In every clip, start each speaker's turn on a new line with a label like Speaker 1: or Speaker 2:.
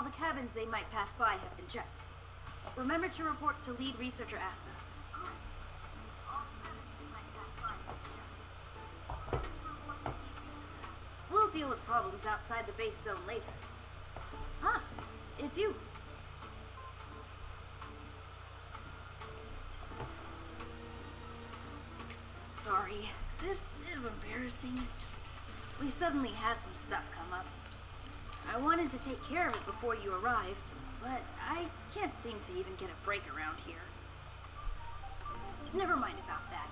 Speaker 1: All the cabins they might pass by have been checked. Remember to report to lead researcher Asta. We'll deal with problems outside the base zone later. Huh, it's you. Sorry, this is embarrassing. We suddenly had some stuff come up. I wanted to take care of it before you arrived, but I can't seem to even get a break around here. Never mind about that.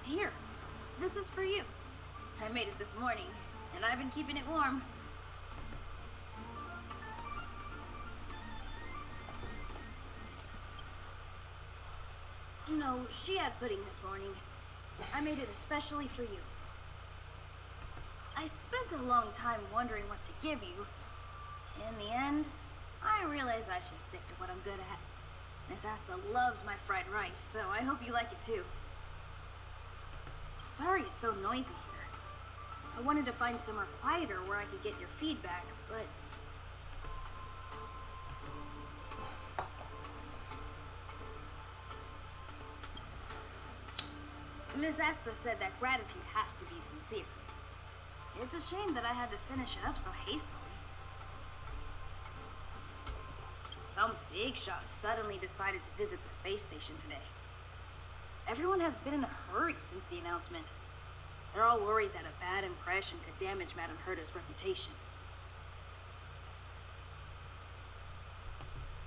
Speaker 1: Here, this is for you. I made it this morning, and I've been keeping it warm. No, she had pudding this morning. I made it especially for you. I spent a long time wondering what to give you. In the end, I realized I should stick to what I'm good at. Miss Asta loves my fried rice, so I hope you like it too. Sorry it's so noisy here. I wanted to find somewhere quieter where I could get your feedback, but... Miss Asta said that gratitude has to be sincere. It's a shame that I had to finish it up so hastily. Some big shot suddenly decided to visit the space station today. Everyone has been in a hurry since the announcement. They're all worried that a bad impression could damage Madame Herta's reputation.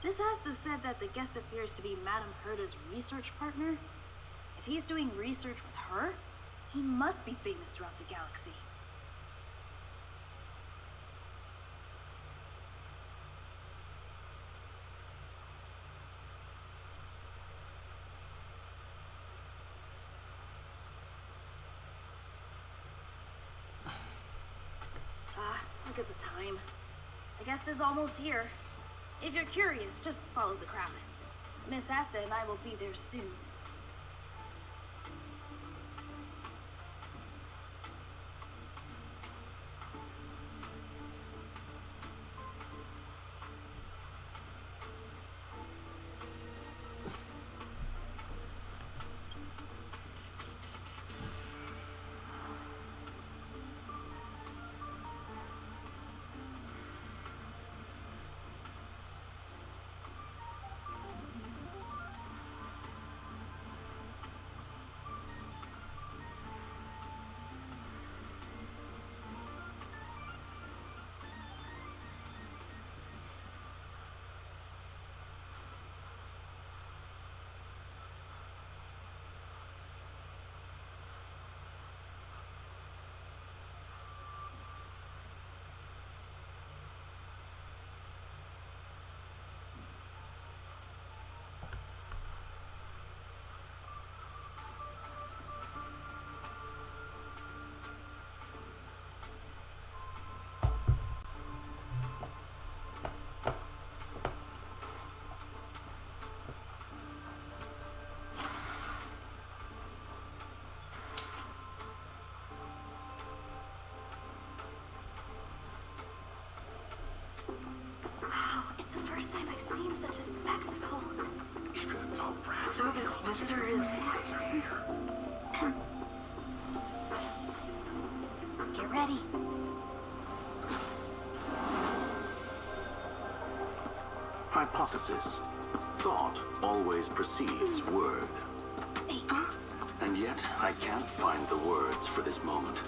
Speaker 1: Miss Asta said that the guest appears to be Madame Herta's research partner. If he's doing research with her, he must be famous throughout the galaxy. Look at the time. The guest is almost here. If you're curious, just follow the crowd. Miss Asta and I will be there soon. So this visitor is... Get ready.
Speaker 2: Hypothesis. Thought always precedes word. And yet, I can't find the words for this moment.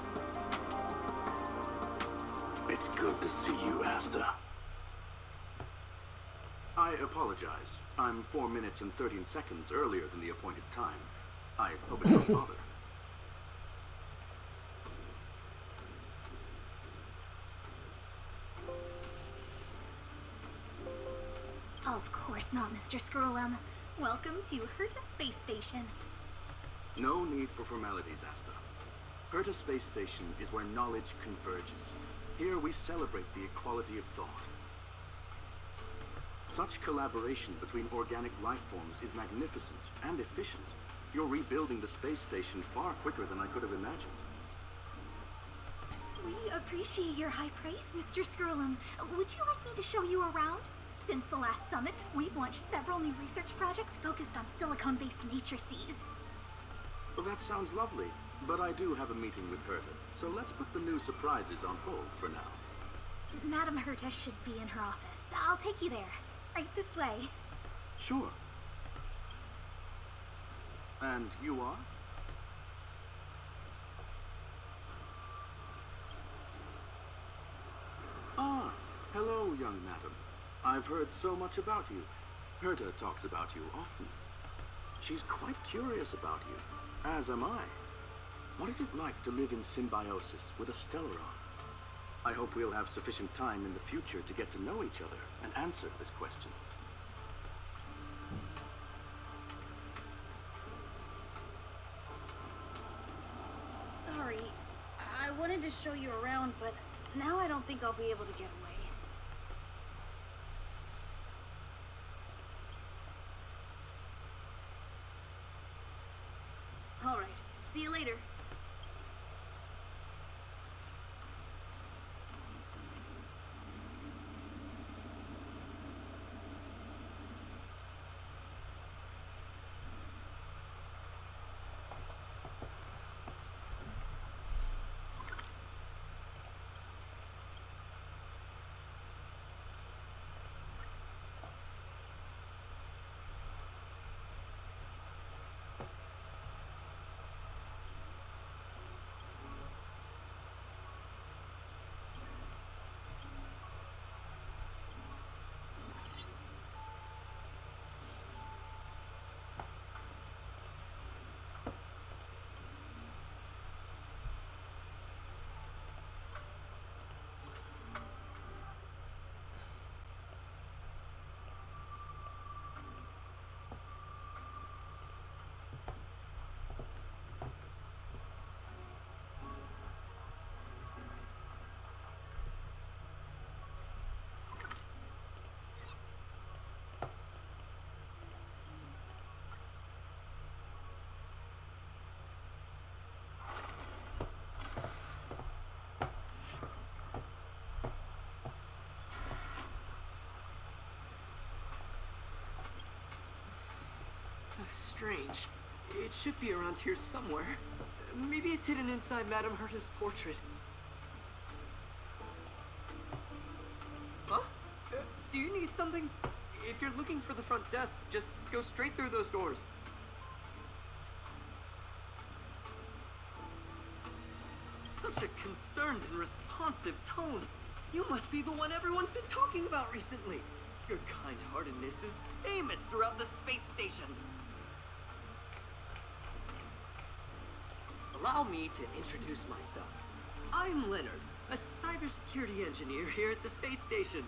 Speaker 2: It's good to see you, Asta. I apologize. I'm 4 minutes and 13 seconds earlier than the appointed time. I hope it doesn't bother.
Speaker 3: Of course not, Mr. Scrollum. Welcome to Herta Space Station.
Speaker 2: No need for formalities, Asta. Herta Space Station is where knowledge converges. Here we celebrate the equality of thought. Such collaboration between organic life forms is magnificent and efficient. You're rebuilding the space station far quicker than I could have imagined.
Speaker 3: We appreciate your high praise, Mr. Scrollum. Would you like me to show you around? Since the last summit, we've launched several new research projects focused on silicone-based matrices.
Speaker 2: Well, that sounds lovely, but I do have a meeting with Herta, so let's put the new surprises on hold for now.
Speaker 3: Madam Herta should be in her office. I'll take you there. Right this way.
Speaker 2: Sure. And you are? Ah, hello, young madam. I've heard so much about you. Herta talks about you often. She's quite curious about you, as am I. What is it like to live in symbiosis with a Stellaron? I hope we'll have sufficient time in the future to get to know each other and answer this question.
Speaker 1: Sorry. I wanted to show you around, but now I don't think I'll be able to get away. All right. See you later.
Speaker 4: Strange. It should be around here somewhere. Maybe it's hidden inside Madame Herta's portrait. Huh? Do you need something? If you're looking for the front desk, just go straight through those doors. Such a concerned and responsive tone. You must be the one everyone's been talking about recently. Your kind-heartedness is famous throughout the space station. Allow me to introduce myself. I'm Leonard, a cybersecurity engineer here at the space station.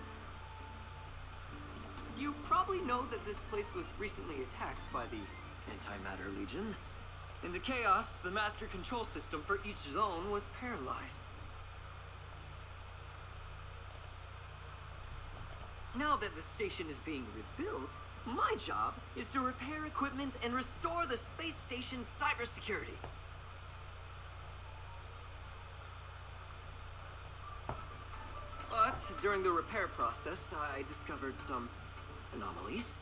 Speaker 4: You probably know that this place was recently attacked by the Antimatter Legion. In the chaos, the master control system for each zone was paralyzed. Now that the station is being rebuilt, my job is to repair equipment and restore the space station's cybersecurity. But during the repair process, I discovered some anomalies.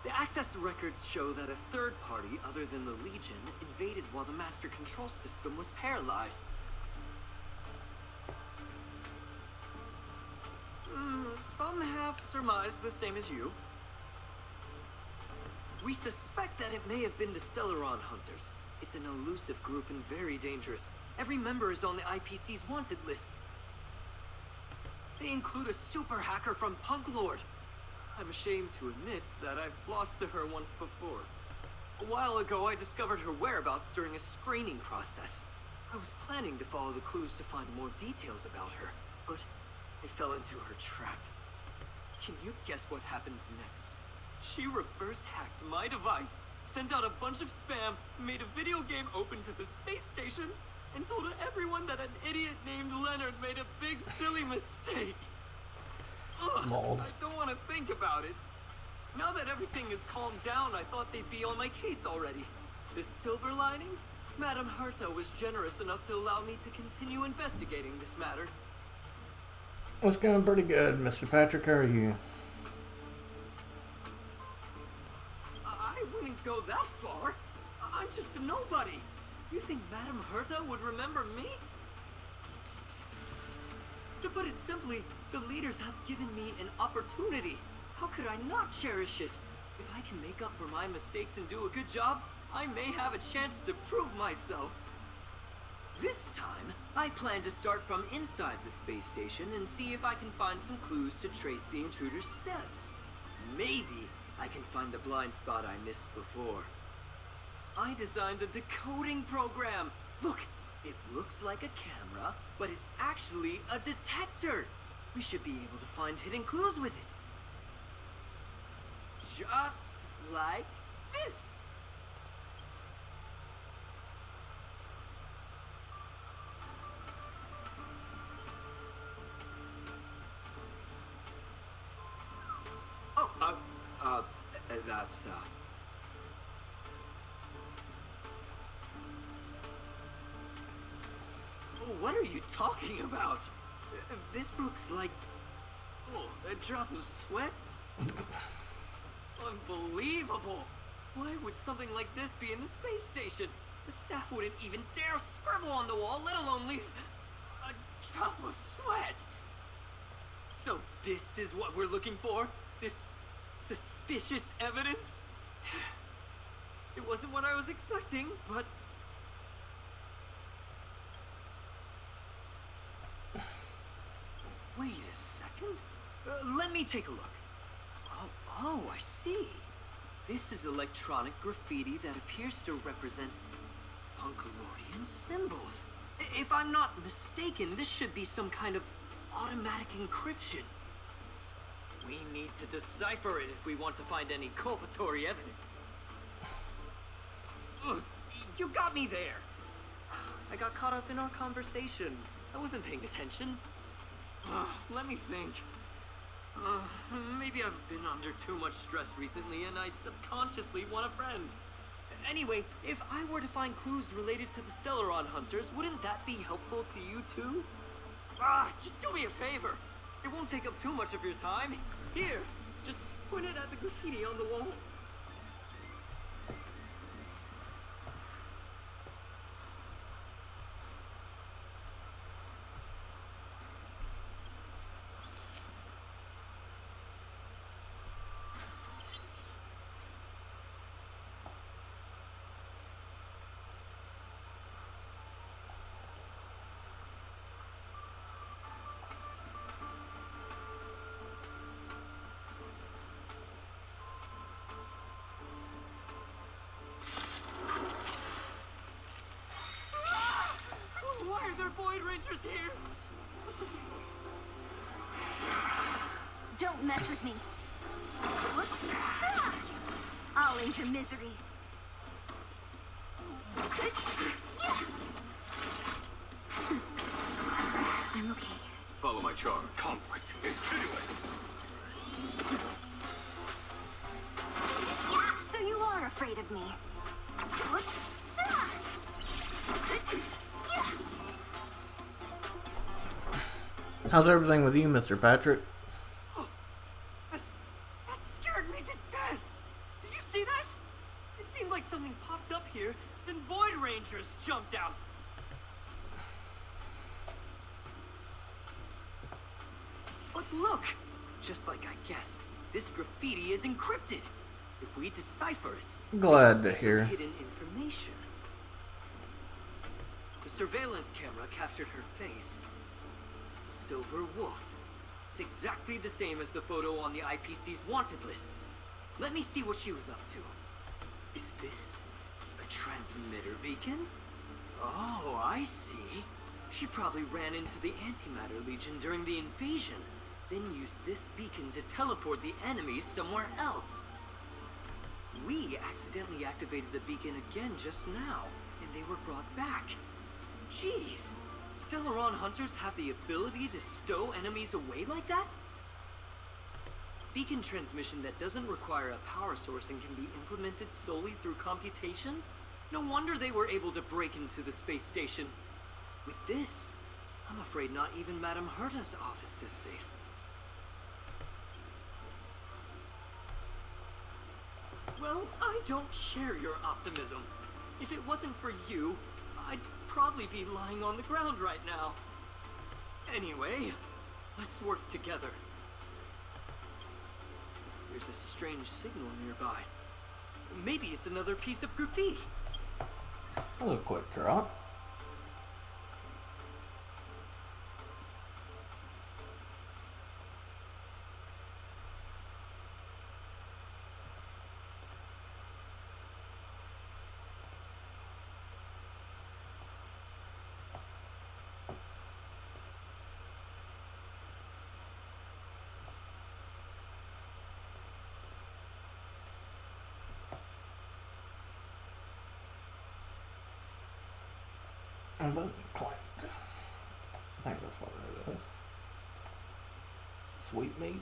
Speaker 4: The access records show that a third party other than the Legion invaded while the master control system was paralyzed. Some have surmised the same as you. We suspect that it may have been the Stellaron Hunters. It's an elusive group and very dangerous. Every member is on the IPC's wanted list. They include a super hacker from Punk Lord. I'm ashamed to admit that I've lost to her once before. A while ago, I discovered her whereabouts during a screening process. I was planning to follow the clues to find more details about her, but I fell into her trap. Can you guess what happened next? She reverse hacked my device, sent out a bunch of spam, made a video game open to the space station, and told everyone that an idiot named Leonard made a big silly mistake. Ugh,
Speaker 5: Mold.
Speaker 4: I don't want to think about it. Now that everything is calmed down, I thought they'd be on my case already. The silver lining? Madame Herta was generous enough to allow me to continue investigating this matter.
Speaker 5: It's going pretty good, Mr. Patrick. How are you?
Speaker 4: I wouldn't go that far. I'm just a nobody. You think Madame Herta would remember me? To put it simply, the leaders have given me an opportunity. How could I not cherish it? If I can make up for my mistakes and do a good job, I may have a chance to prove myself. This time, I plan to start from inside the space station and see if I can find some clues to trace the intruder's steps. Maybe I can find the blind spot I missed before. I designed a decoding program. Look, it looks like a camera, but it's actually a detector. We should be able to find hidden clues with it. Just like this. That's, What are you talking about? This looks like... Oh, a drop of sweat? Unbelievable! Why would something like this be in the space station? The staff wouldn't even dare scribble on the wall, let alone leave a drop of sweat! So this is what we're looking for? This suspicious evidence? It wasn't what I was expecting, but... Wait a second. Let me take a look. Oh, I see. This is electronic graffiti that appears to represent Punkalordian symbols. If I'm not mistaken, this should be some kind of automatic encryption. We need to decipher it if we want to find any culpatory evidence. Ugh, you got me there. I got caught up in our conversation. I wasn't paying attention. Let me think. Maybe I've been under too much stress recently and I subconsciously want a friend. Anyway, if I were to find clues related to the Stellaron Hunters, wouldn't that be helpful to you too? Just do me a favor. It won't take up too much of your time. Here, just point it at the graffiti on the wall. Why are there Void Rangers here?
Speaker 6: Don't mess with me. I'll end your misery. I'm okay.
Speaker 7: Follow my charm. Conflict is pitiless.
Speaker 6: So you are afraid of me.
Speaker 5: How's everything with you, Mr. Patrick?
Speaker 4: That scared me to death! Did you see that? It seemed like something popped up here, then Void Rangers jumped out. But look! Just like I guessed, this graffiti is encrypted. If we decipher it,
Speaker 5: Glad
Speaker 4: we
Speaker 5: to
Speaker 4: can see
Speaker 5: hear.
Speaker 4: some hidden information. The surveillance camera captured her face. Silver Wolf. It's exactly the same as the photo on the IPC's wanted list. Let me see what she was up to. Is this a transmitter beacon? Oh, I see. She probably ran into the Antimatter Legion during the invasion, then used this beacon to teleport the enemies somewhere else. We accidentally activated the beacon again just now, and they were brought back. Jeez. Stellaron Hunters have the ability to stow enemies away like that? Beacon transmission that doesn't require a power source and can be implemented solely through computation? No wonder they were able to break into the space station. With this, I'm afraid not even Madame Herta's office is safe. Well, I don't share your optimism. If it wasn't for you, I'd probably be lying on the ground right now. Anyway, let's work together. There's a strange signal nearby. Maybe it's another piece of graffiti.
Speaker 5: That was a quick draw. And button clicked. I think that's what it is. Sweet meat.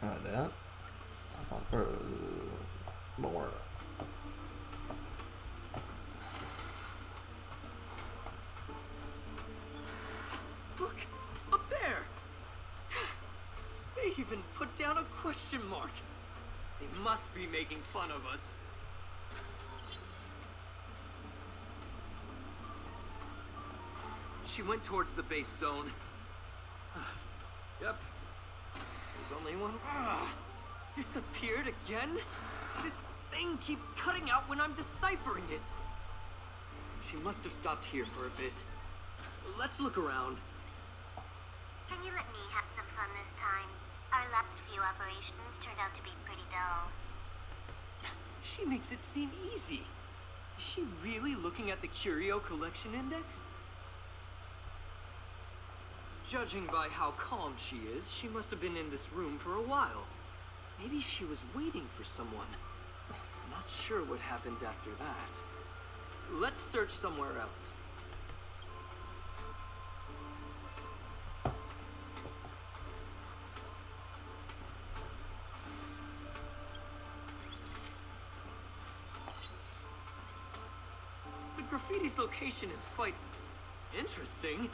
Speaker 5: Like that. I thought there was more.
Speaker 4: Look, up there! They even put down a question mark. They must be making fun of us. She went towards the base zone. Yep. There's only one. Disappeared again? This thing keeps cutting out when I'm deciphering it. She must have stopped here for a bit. Let's look around.
Speaker 8: Can you let me have some fun this time? Our last few operations turned out to be pretty dull.
Speaker 4: She makes it seem easy. Is she really looking at the Curio Collection Index? Judging by how calm she is, she must have been in this room for a while. Maybe she was waiting for someone. I'm not sure what happened after that. Let's search somewhere else. The graffiti's location is quite interesting.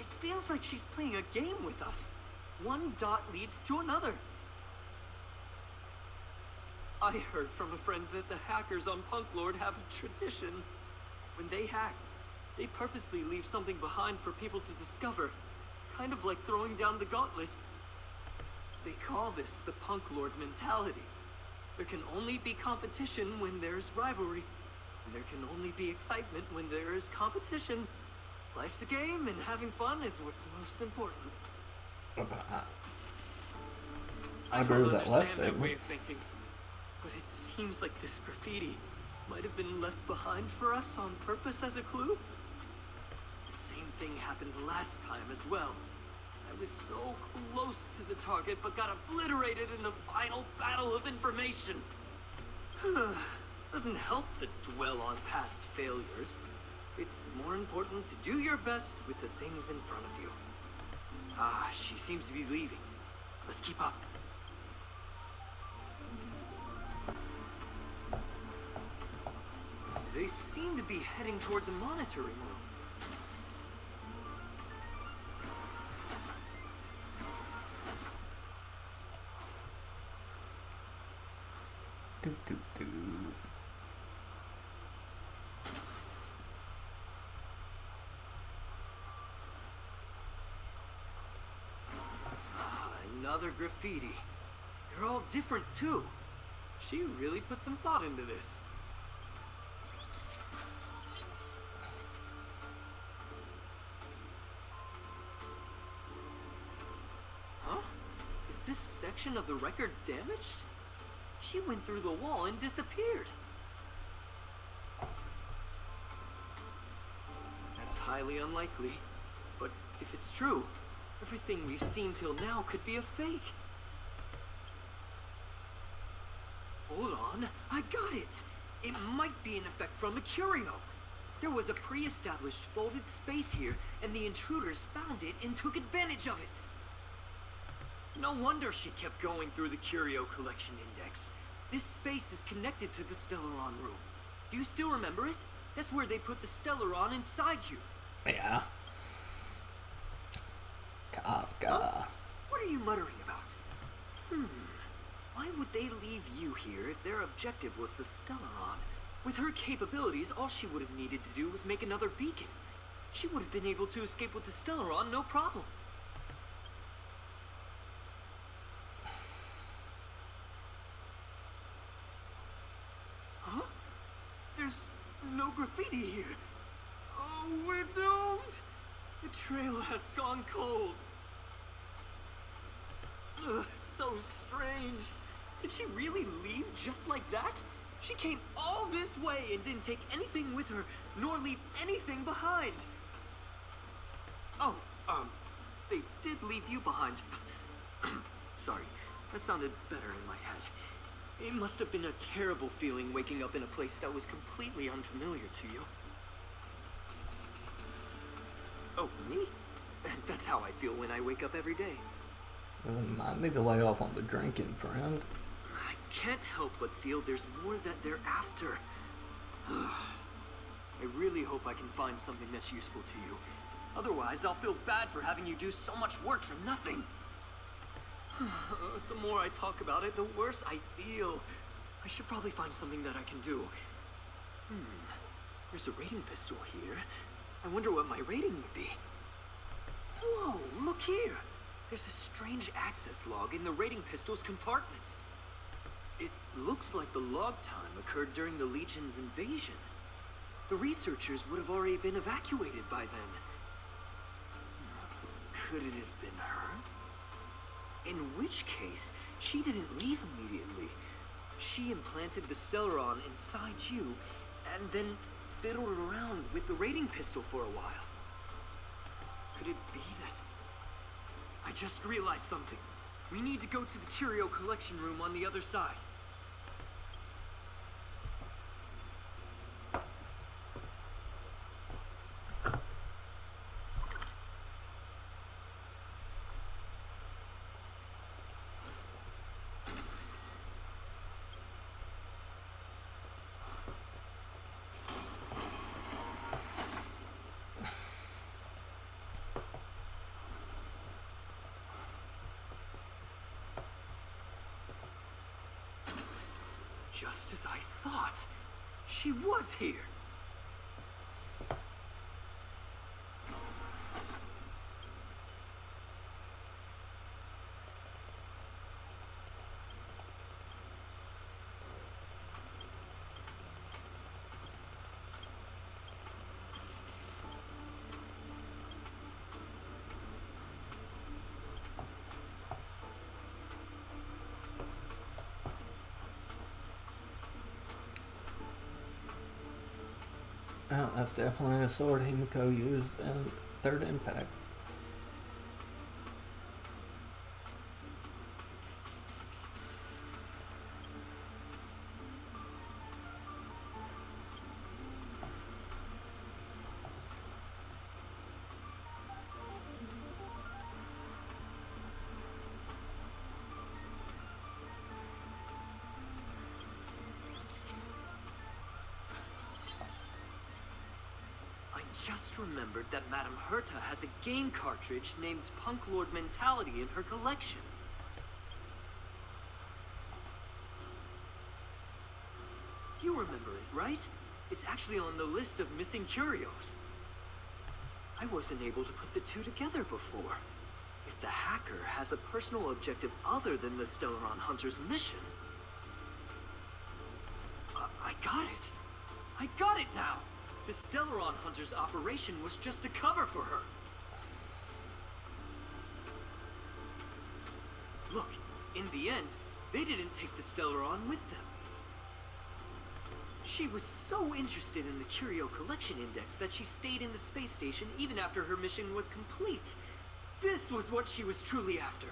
Speaker 4: It feels like she's playing a game with us. One dot leads to another. I heard from a friend that the hackers on Punk Lord have a tradition. When they hack, they purposely leave something behind for people to discover. Kind of like throwing down the gauntlet. They call this the Punk Lord mentality. There can only be competition when there's rivalry. And there can only be excitement when there is competition. Life's a game, and having fun is what's most important.
Speaker 5: I agree with that last
Speaker 4: understand that way
Speaker 5: statement.
Speaker 4: of thinking, but it seems like this graffiti might have been left behind for us on purpose as a clue. The same thing happened last time as well. I was so close to the target, but got obliterated in the final battle of information. Doesn't help to dwell on past failures. It's more important to do your best with the things in front of you. Ah, she seems to be leaving. Let's keep up. They seem to be heading toward the monitoring room.
Speaker 5: Do, do, do.
Speaker 4: Another graffiti. They're all different too. She really put some thought into this. Huh? Is this section of the record damaged? She went through the wall and disappeared. That's highly unlikely. But if it's true, everything we've seen till now could be a fake. Hold on, I got it! It might be an effect from a curio. There was a pre-established folded space here, and the intruders found it and took advantage of it. No wonder she kept going through the Curio Collection Index. This space is connected to the Stellaron room. Do you still remember it? That's where they put the Stellaron inside you.
Speaker 5: Yeah. Kafka.
Speaker 4: What are you muttering about? Why would they leave you here if their objective was the Stellaron? With her capabilities, all she would have needed to do was make another beacon. She would have been able to escape with the Stellaron, no problem. Huh? There's no graffiti here. Oh, we're doomed! The trail has gone cold. Ugh, so strange. Did she really leave just like that? She came all this way and didn't take anything with her, nor leave anything behind. Oh, they did leave you behind. Sorry, that sounded better in my head. It must have been a terrible feeling waking up in a place that was completely unfamiliar to you. Oh, me? That's how I feel when I wake up every day.
Speaker 5: Might need to lay off on the drinking, friend.
Speaker 4: I can't help but feel there's more that they're after. I really hope I can find something that's useful to you. Otherwise, I'll feel bad for having you do so much work for nothing. The more I talk about it, the worse I feel. I should probably find something that I can do. There's a rating pistol here. I wonder what my rating would be. Whoa, look here! There's a strange access log in the rating pistol's compartment. It looks like the log time occurred during the Legion's invasion. The researchers would have already been evacuated by then. Could it have been her? In which case, she didn't leave immediately. She implanted the Stellaron inside you, and then fiddled around with the rating pistol for a while. Could it be that... I just realized something. We need to go to the Curio Collection room on the other side. Just as I thought. She was here.
Speaker 5: Oh, that's definitely a sword Himiko used in Third Impact.
Speaker 4: Just remembered that Madame Herta has a game cartridge named Punk Lord Mentality in her collection. You remember it, right? It's actually on the list of missing curios. I wasn't able to put the two together before. If the hacker has a personal objective other than the Stellaron Hunter's mission... I got it! I got it now! The Stellaron Hunter's operation was just a cover for her. Look, in the end, they didn't take the Stellaron with them. She was so interested in the Curio Collection Index that she stayed in the space station even after her mission was complete. This was what she was truly after.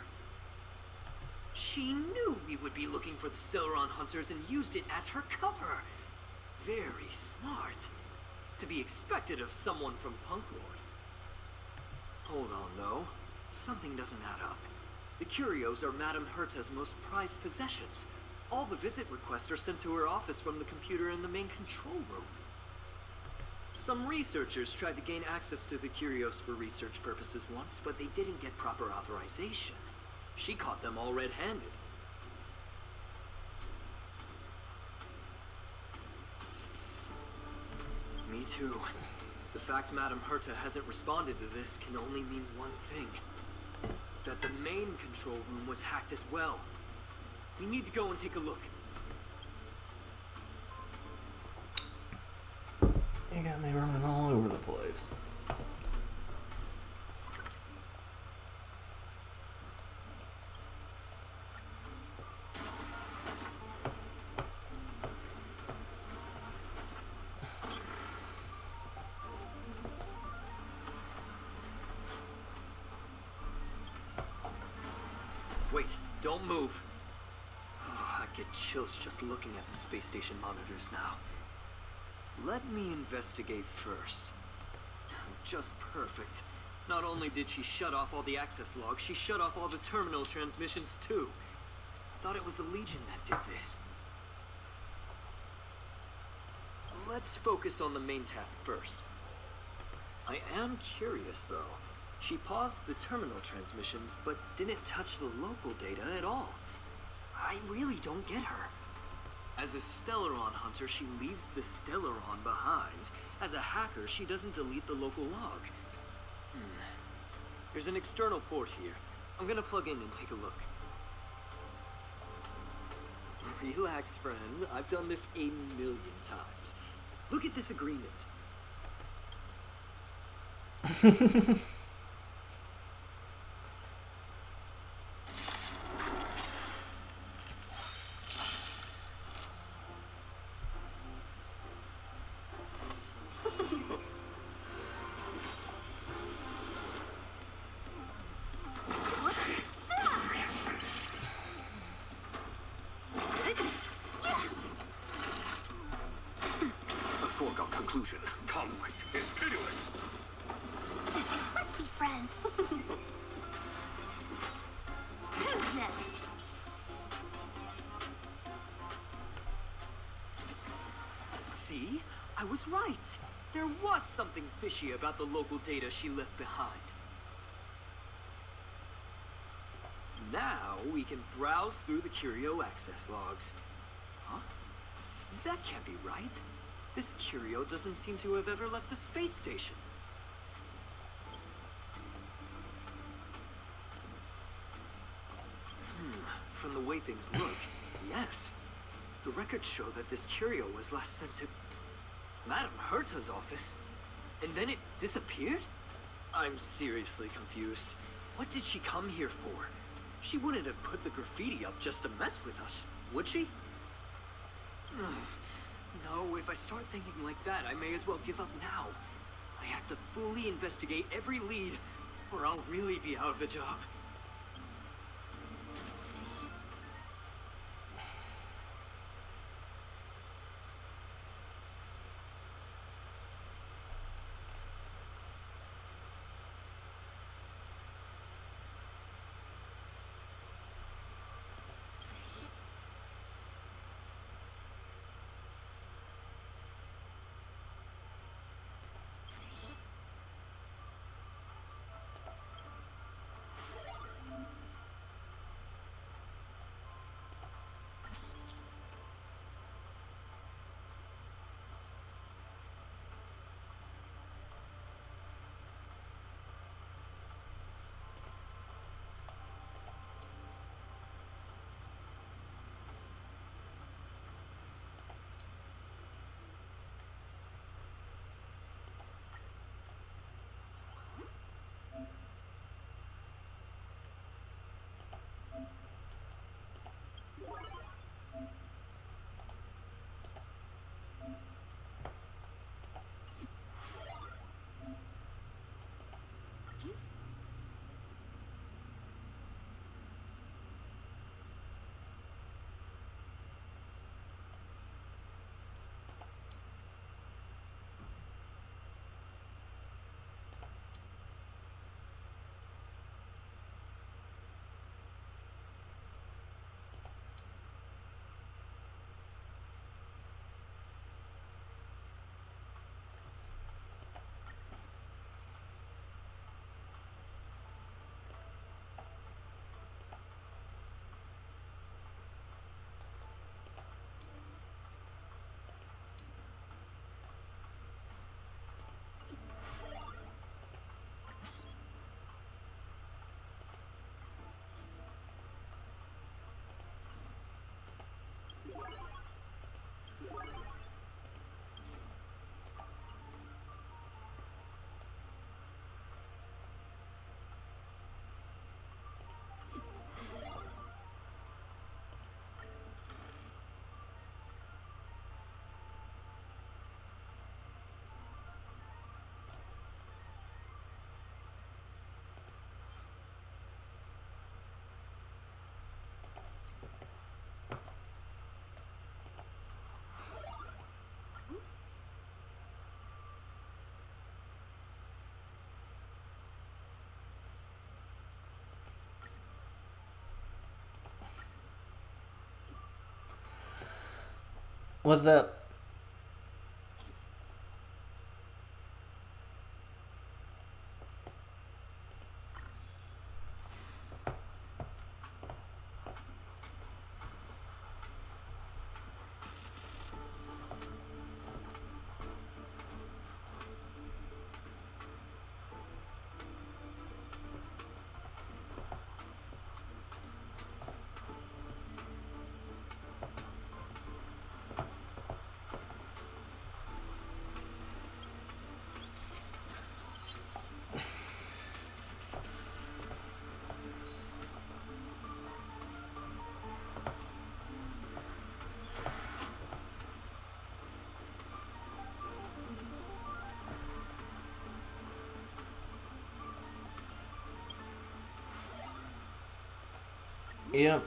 Speaker 4: She knew we would be looking for the Stellaron Hunters and used it as her cover. Very smart. to be expected of someone from Punk Lord. Hold on, though. Something doesn't add up. The curios are Madame Herta's most prized possessions. All the visit requests are sent to her office from the computer in the main control room. Some researchers tried to gain access to the curios for research purposes once, but they didn't get proper authorization. She caught them all red-handed. Me too. The fact Madame Herta hasn't responded to this can only mean one thing. That the main control room was hacked as well. We need to go and take a look.
Speaker 5: You got me running all over the place.
Speaker 4: Wait, don't move. I get chills just looking at the space station monitors now. Let me investigate first. Just perfect. Not only did she shut off all the access logs, she shut off all the terminal transmissions too. I thought it was the Legion that did this. Let's focus on the main task first. I am curious though. She paused the terminal transmissions, but didn't touch the local data at all. I really don't get her. As a Stellaron hunter, she leaves the Stellaron behind. As a hacker, she doesn't delete the local log. There's an external port here. I'm gonna plug in and take a look. Relax, friend. I've done this a million times. Look at this agreement.
Speaker 7: A foregone conclusion. Conflict is pitiless.
Speaker 3: Let's be friends.
Speaker 6: Who's next?
Speaker 4: See? I was right. There was something fishy about the local data she left behind. Now we can browse through the Curio access logs. Huh? That can't be right. This Curio doesn't seem to have ever left the space station. From the way things look, yes. The records show that this Curio was last sent to Madame Herta's office, and then it disappeared? I'm seriously confused. What did she come here for? She wouldn't have put the graffiti up just to mess with us, would she? No, if I start thinking like that, I may as well give up now. I have to fully investigate every lead, or I'll really be out of a job.
Speaker 5: Was that? Yep.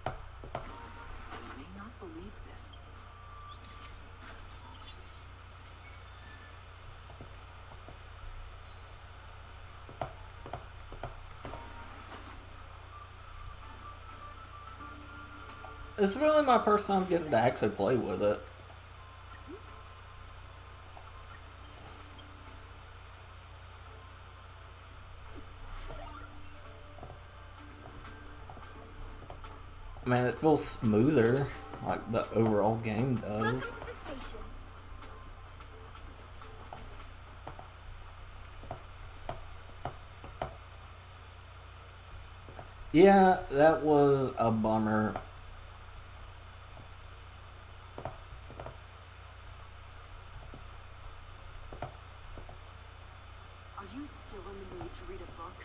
Speaker 4: I may not believe this.
Speaker 5: It's really my first time getting to actually play with it. I mean, it feels smoother, like the overall game does.
Speaker 6: Welcome to the station.
Speaker 5: Yeah, that was a bummer.
Speaker 6: Are you still in the mood to read a book?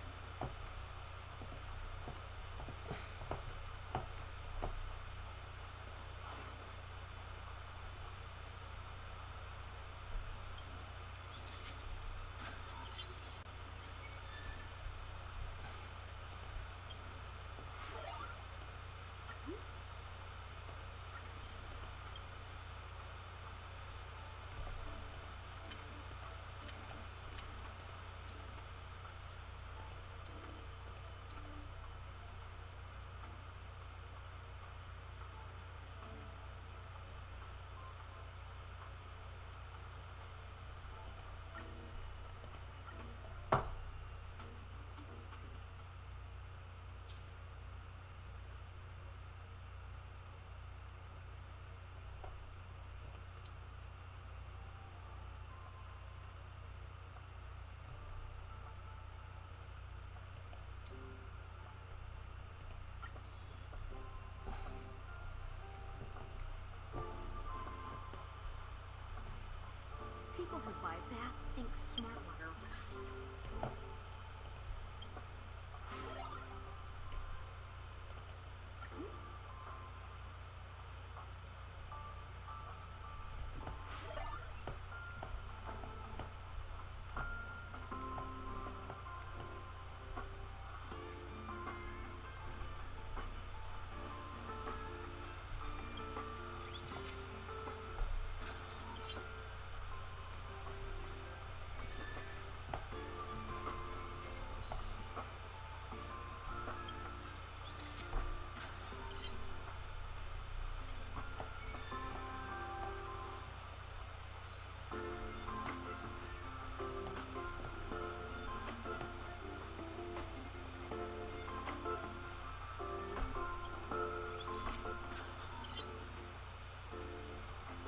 Speaker 6: People who buy that think Smartwater.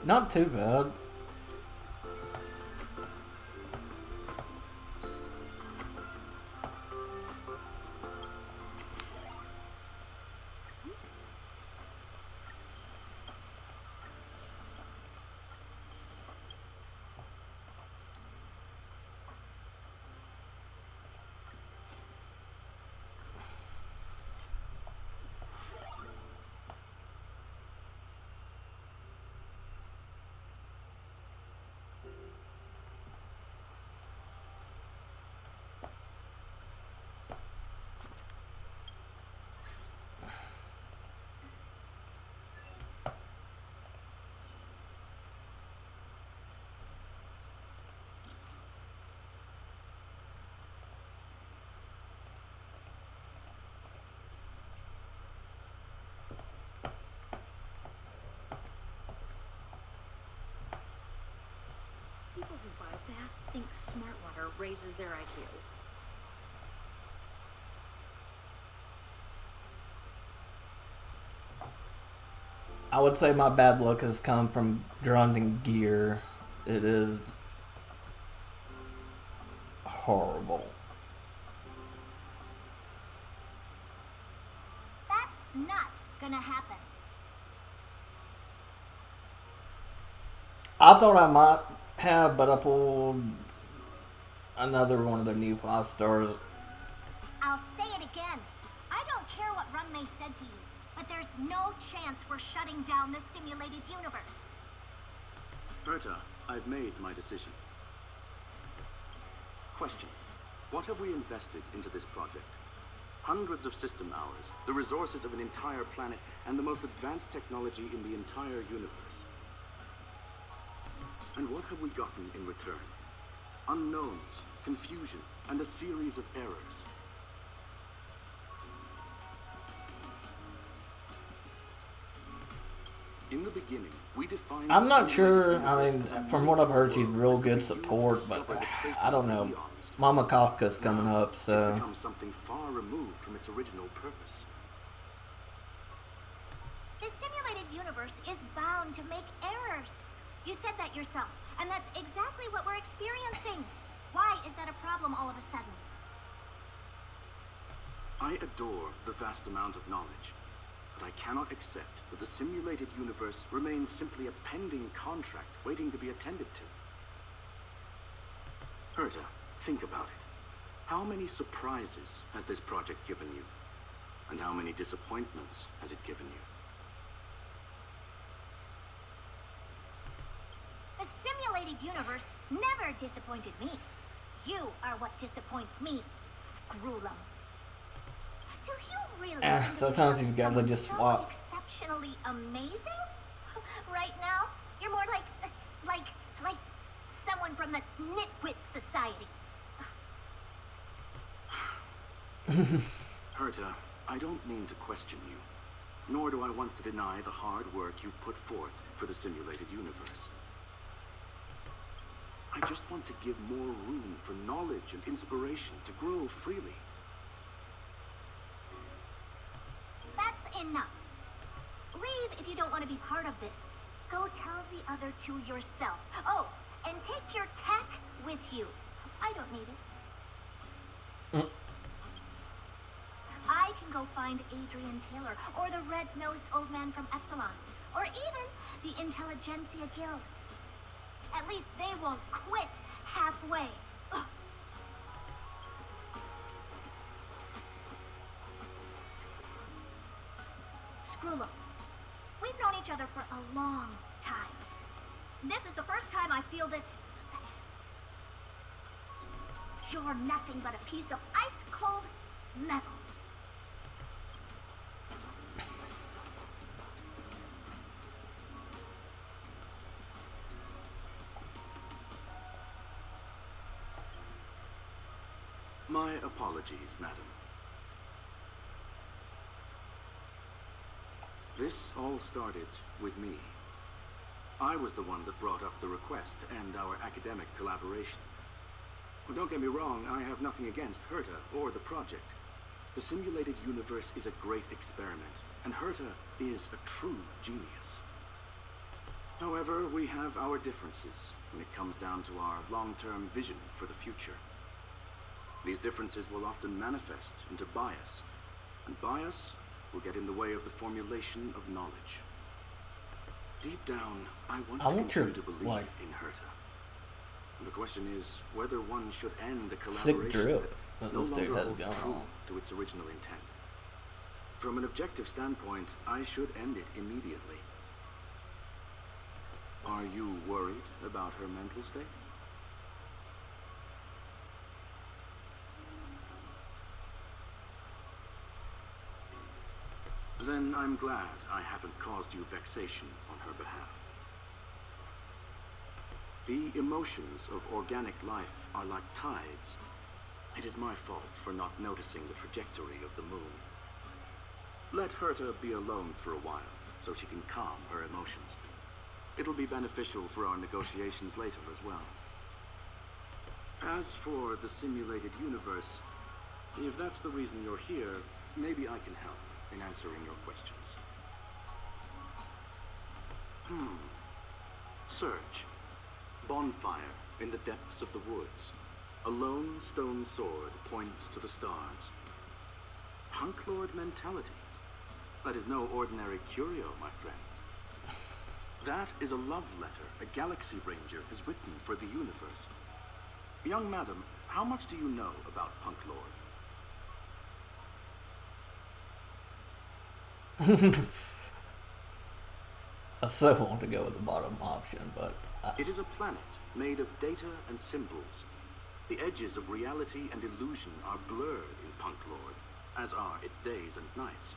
Speaker 5: Not too bad.
Speaker 6: People who buy that think smart water raises their IQ.
Speaker 5: I would say my bad luck has come from grinding gear. It is horrible.
Speaker 3: That's not gonna happen.
Speaker 5: I thought I might have, but I pulled another one of the new 5 stars.
Speaker 3: I'll say it again. I don't care what Runmei said to you, but there's no chance we're shutting down the simulated universe.
Speaker 2: Herta, I've made my decision. Question. What have we invested into this project? Hundreds of system hours, the resources of an entire planet, and the most advanced technology in the entire universe. And what have we gotten in return? Unknowns, confusion, and a series of errors. In the beginning, we defined...
Speaker 5: I'm not
Speaker 2: the
Speaker 5: sure.
Speaker 2: simulated
Speaker 5: I mean,
Speaker 2: universe as a
Speaker 5: from what I've heard, she's
Speaker 2: world
Speaker 5: real
Speaker 2: that
Speaker 5: good
Speaker 2: could be used to
Speaker 5: support,
Speaker 2: discover
Speaker 5: but
Speaker 2: the traces
Speaker 5: I don't
Speaker 2: of
Speaker 5: know.
Speaker 2: eons.
Speaker 5: Mama Kafka's coming
Speaker 2: Now,
Speaker 5: up,
Speaker 2: it's
Speaker 5: so
Speaker 2: become something far removed from its original purpose.
Speaker 3: The simulated universe is bound to make errors. You said that yourself, and that's exactly what we're experiencing. Why is that a problem all of a sudden?
Speaker 2: I adore the vast amount of knowledge, but I cannot accept that the simulated universe remains simply a pending contract waiting to be attended to. Herta, think about it. How many surprises has this project given you? And how many disappointments has it given you?
Speaker 3: The simulated universe never disappointed me. You are what disappoints me, Screwlum. Do you really think that
Speaker 5: sometimes
Speaker 3: yourself
Speaker 5: these
Speaker 3: as
Speaker 5: guys are
Speaker 3: someone
Speaker 5: just
Speaker 3: so
Speaker 5: swap.
Speaker 3: exceptionally amazing? Right now, you're more like someone from the Nitwit Society.
Speaker 2: Herta, I don't mean to question you, nor do I want to deny the hard work you've put forth for the simulated universe. I just want to give more room for knowledge and inspiration to grow freely.
Speaker 3: That's enough. Leave if you don't want to be part of this. Go tell the other two yourself. Oh, and take your tech with you. I don't need it. I can go find Adrian Taylor, or the red-nosed old man from Epsilon, or even the Intelligentsia Guild. At least they won't quit halfway. Ugh. Screwlum, we've known each other for a long time. This is the first time I feel that you're nothing but a piece of ice-cold metal.
Speaker 2: My apologies, madam. This all started with me. I was the one that brought up the request to end our academic collaboration. Well, don't get me wrong, I have nothing against Herta or the project. The simulated universe is a great experiment, and Herta is a true genius. However, we have our differences when it comes down to our long-term vision for the future. These differences will often manifest into bias, and bias will get in the way of the formulation of knowledge. Deep down, I want to continue to believe in Herta. The question is whether one should end a collaboration that no longer holds true to its original intent. From an objective standpoint, I should end it immediately. Are you worried about her mental state? Then I'm glad I haven't caused you vexation on her behalf. The emotions of organic life are like tides. It is my fault for not noticing the trajectory of the moon. Let Herta be alone for a while, so she can calm her emotions. It'll be beneficial for our negotiations later as well. As for the simulated universe, if that's the reason you're here, maybe I can help in answering your questions. Surge. Bonfire in the depths of the woods. A lone stone sword points to the stars. Punk Lord mentality. That is no ordinary curio, my friend. That is a love letter a Galaxy Ranger has written for the universe. Young madam, how much do you know about Punk Lord?
Speaker 5: I so want to go with the bottom option, but
Speaker 2: It is a planet made of data and symbols. The edges of reality and illusion are blurred in Punk Lord, as are its days and nights.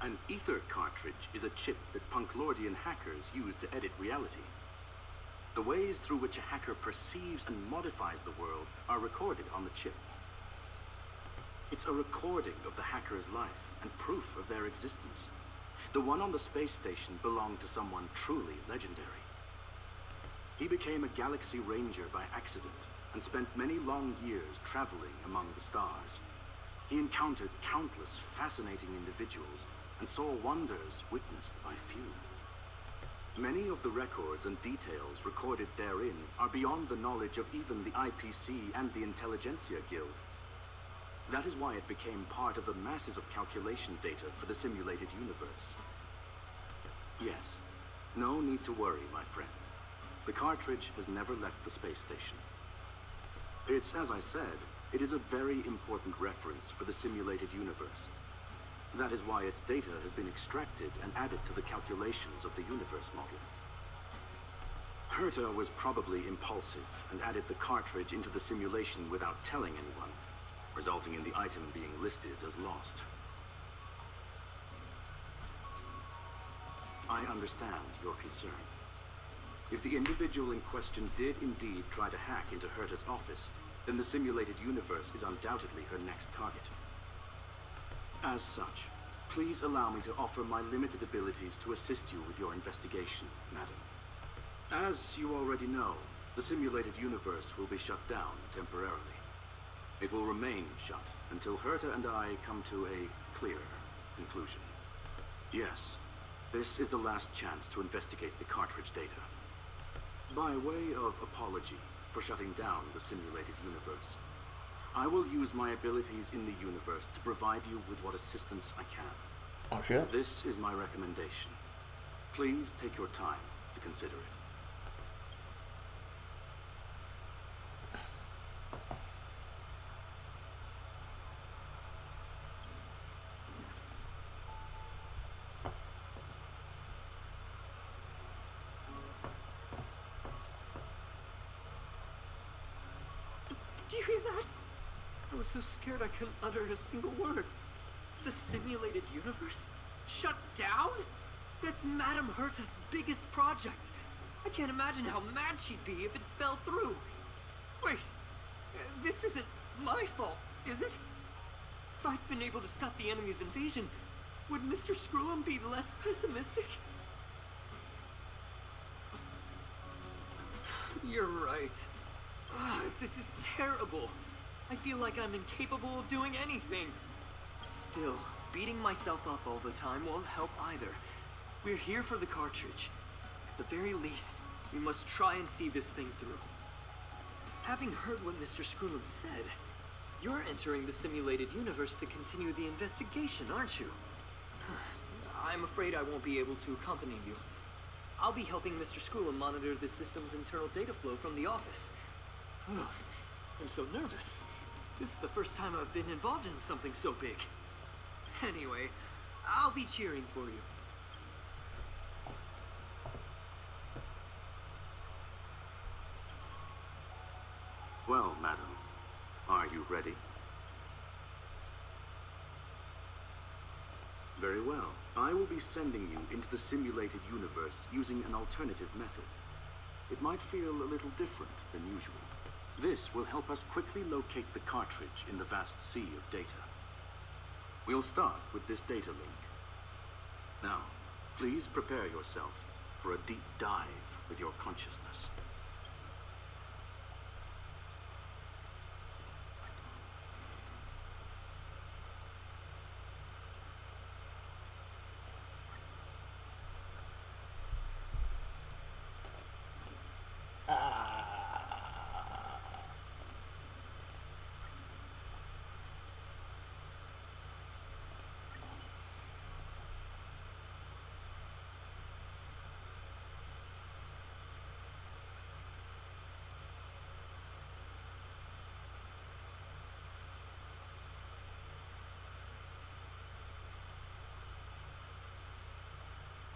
Speaker 2: An ether cartridge is a chip that Punk Lordian hackers use to edit reality. The ways through which a hacker perceives and modifies the world are recorded on the chip. It's a recording of the hacker's life and proof of their existence. The one on the space station belonged to someone truly legendary. He became a Galaxy Ranger by accident and spent many long years traveling among the stars. He encountered countless fascinating individuals and saw wonders witnessed by few. Many of the records and details recorded therein are beyond the knowledge of even the IPC and the Intelligentsia Guild. That is why it became part of the masses of calculation data for the simulated universe. Yes, no need to worry, my friend. The cartridge has never left the space station. It's, as I said, it is a very important reference for the simulated universe. That is why its data has been extracted and added to the calculations of the universe model. Herta was probably impulsive and added the cartridge into the simulation without telling anyone, resulting in the item being listed as lost. I understand your concern. If the individual in question did indeed try to hack into Herta's office, then the simulated universe is undoubtedly her next target. As such, please allow me to offer my limited abilities to assist you with your investigation, madam. As you already know, the simulated universe will be shut down temporarily. It will remain shut until Herta and I come to a clear conclusion. Yes, this is the last chance to investigate the cartridge data. By way of apology for shutting down the simulated universe, I will use my abilities in the universe to provide you with what assistance I can.
Speaker 5: oh shit.
Speaker 2: This is my recommendation. Please take your time to consider it.
Speaker 4: Did you hear that? I was so scared I couldn't utter a single word. The simulated universe? Shut down? That's Madame Herta's biggest project. I can't imagine how mad she'd be if it fell through. Wait, this isn't my fault, is it? If I'd been able to stop the enemy's invasion, would Mr. Skrullum be less pessimistic? You're right. This is terrible. I feel like I'm incapable of doing anything. Still, beating myself up all the time won't help either. We're here for the cartridge. At the very least, we must try and see this thing through. Having heard what Mr. Skrullum said, you're entering the simulated universe to continue the investigation, aren't you? I'm afraid I won't be able to accompany you. I'll be helping Mr. Skrullum monitor the system's internal data flow from the office. I'm so nervous. This is the first time I've been involved in something so big. Anyway, I'll be cheering for you.
Speaker 2: Well, madam, are you ready? Very well. I will be sending you into the simulated universe using an alternative method. It might feel a little different than usual. This will help us quickly locate the cartridge in the vast sea of data. We'll start with this data link. Now, please prepare yourself for a deep dive with your consciousness.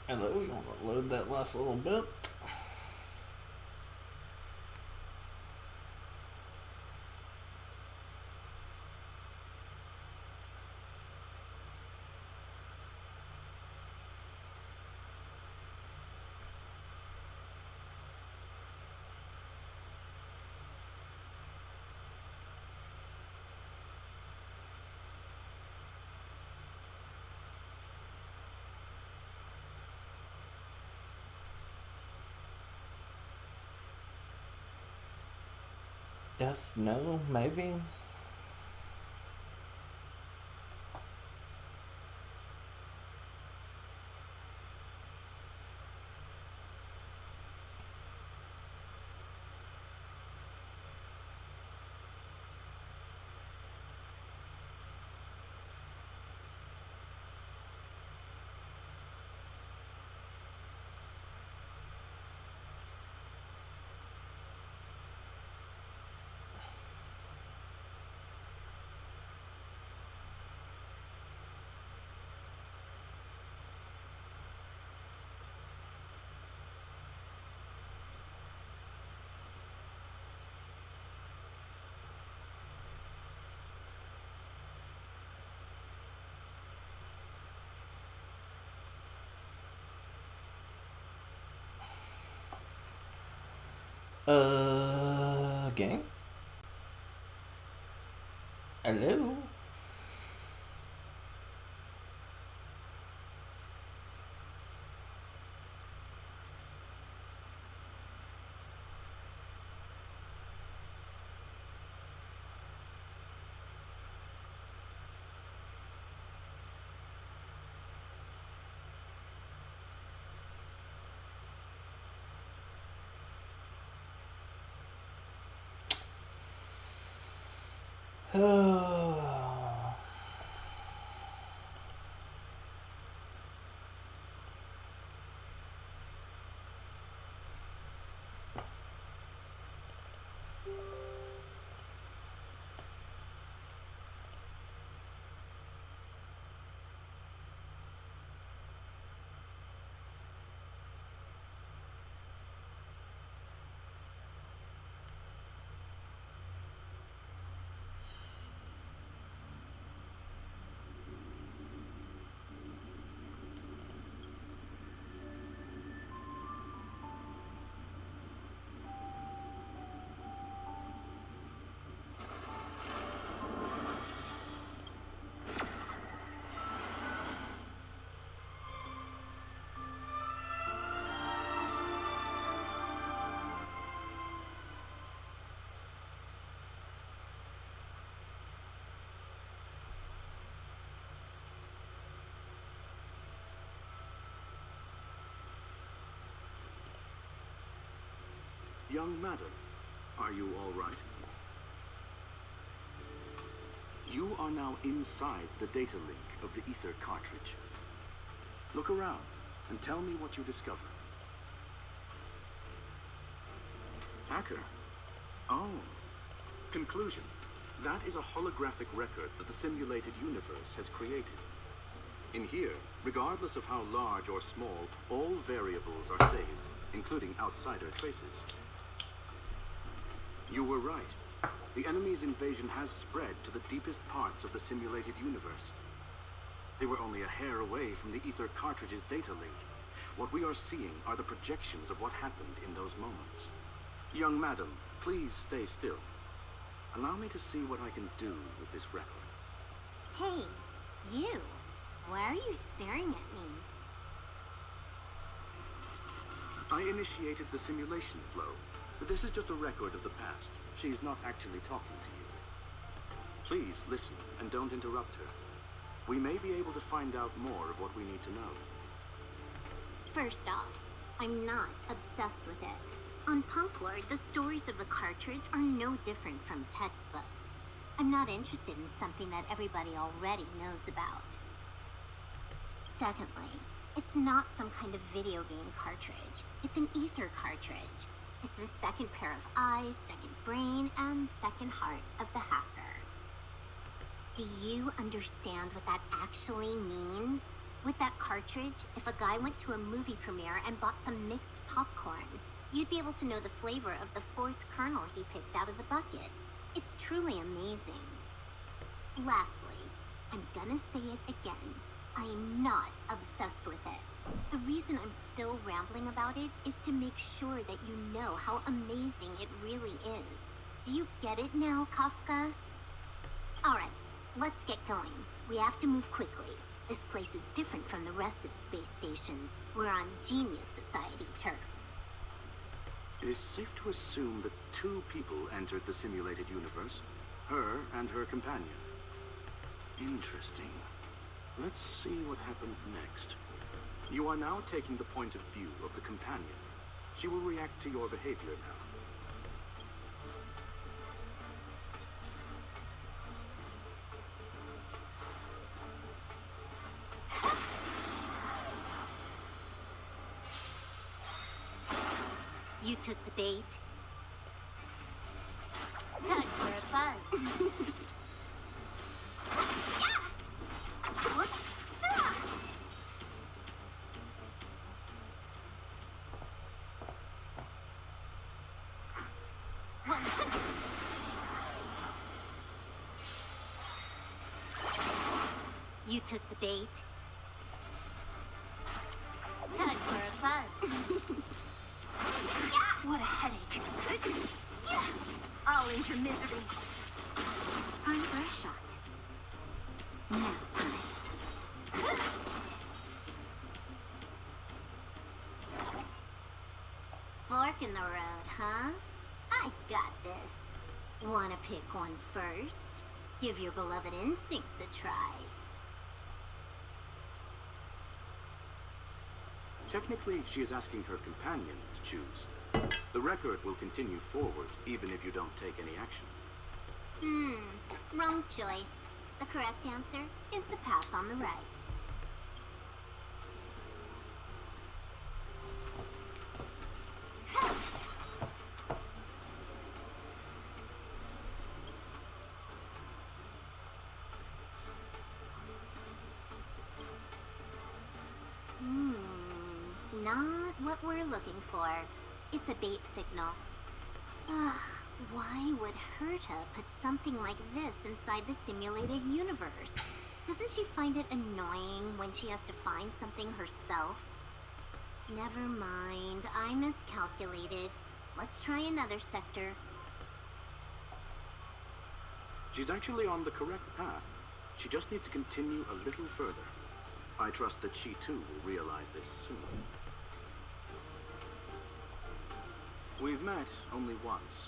Speaker 5: Hello, you want to load that last little bit? Yes, no, maybe. Game? Hello?
Speaker 2: Young madam, are you all right? You are now inside the data link of the Ether cartridge. Look around and tell me what you discover. Hacker? Oh. Conclusion. That is a holographic record that the simulated universe has created. In here, regardless of how large or small, all variables are saved, including outsider traces. You were right. The enemy's invasion has spread to the deepest parts of the simulated universe. They were only a hair away from the Ether cartridge's data link. What we are seeing are the projections of what happened in those moments. Young madam, please stay still. Allow me to see what I can do with this record.
Speaker 8: Hey, you. Why are you staring at me?
Speaker 2: I initiated the simulation flow. This is just a record of the past. She's not actually talking to you. Please listen and don't interrupt her. We may be able to find out more of what we need to know.
Speaker 8: First off, I'm not obsessed with it. On Punklord, the stories of the cartridge are no different from textbooks. I'm not interested in something that everybody already knows about. Secondly, it's not some kind of video game cartridge. It's an Ether cartridge. It's the second pair of eyes, second brain, and second heart of the hacker. Do you understand what that actually means? With that cartridge, if a guy went to a movie premiere and bought some mixed popcorn, you'd be able to know the flavor of the fourth kernel he picked out of the bucket. It's truly amazing. Lastly, I'm gonna say it again. I am not obsessed with it. The reason I'm still rambling about it is to make sure that you know how amazing it really is. Do you get it now, Kafka? Alright, let's get going. We have to move quickly. This place is different from the rest of the space station. We're on Genius Society turf.
Speaker 2: It is safe to assume that two people entered the simulated universe. Her and her companion. Interesting. Let's see what happened next. You are now taking the point of view of the companion. She will react to your behavior now.
Speaker 8: You took the bait. Time for a fun. You took the bait. Time for a fun.
Speaker 3: What a headache. I'll end your misery.
Speaker 8: Time for a shot. Now time. Fork in the road, huh? I got this. Wanna pick one first? Give your beloved instincts a try.
Speaker 2: Technically, she is asking her companion to choose. The record will continue forward, even if you don't take any action.
Speaker 8: Wrong choice. The correct answer is the path on the right. Not what we're looking for. It's a bait signal. Ugh, why would Herta put something like this inside the simulated universe? Doesn't she find it annoying when she has to find something herself? Never mind, I miscalculated. Let's try another sector.
Speaker 2: She's actually on the correct path. She just needs to continue a little further. I trust that she too will realize this soon. We've met only once.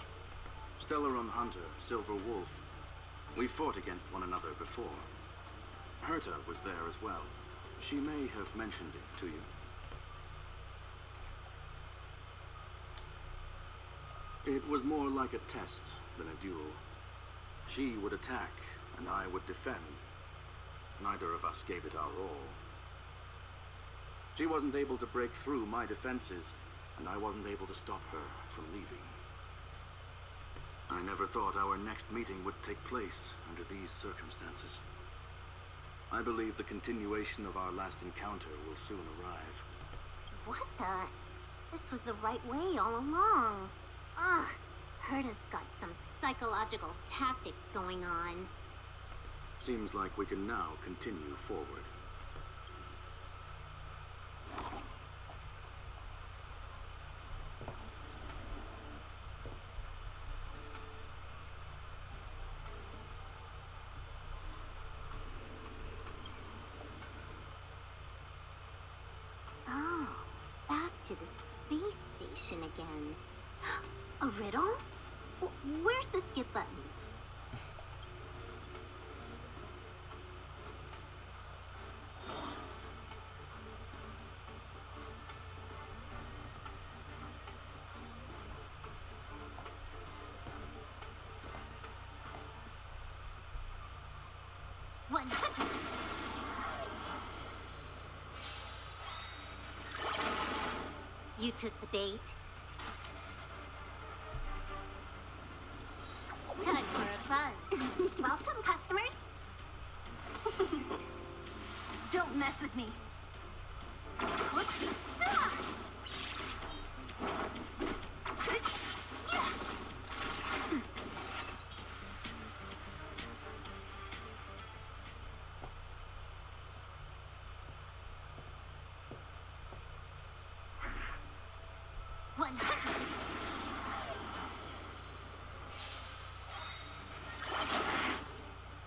Speaker 2: Stellaron Hunter, Silver Wolf. We fought against one another before. Herta was there as well. She may have mentioned it to you. It was more like a test than a duel. She would attack, and I would defend. Neither of us gave it our all. She wasn't able to break through my defenses, and I wasn't able to stop her from leaving. I never thought our next meeting would take place under these circumstances. I believe the continuation of our last encounter will soon arrive.
Speaker 8: What the? This was the right way all along. Ugh, Herta's got some psychological tactics going on.
Speaker 2: Seems like we can now continue forward.
Speaker 8: Oh, back to the space station again. A riddle? Where's the skip button? One. You took the bait. Time for a buzz. Welcome, customers.
Speaker 3: Don't Don't mess with me.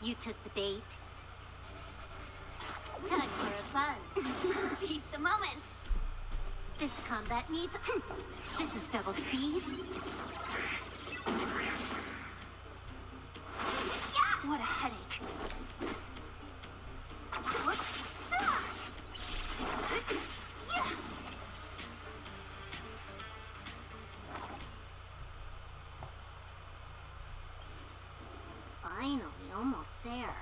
Speaker 8: You took the bait. Time for a buzz.
Speaker 3: Seize the moment.
Speaker 8: This combat needs. This is double speed.
Speaker 3: What a headache.
Speaker 8: Finally, almost there.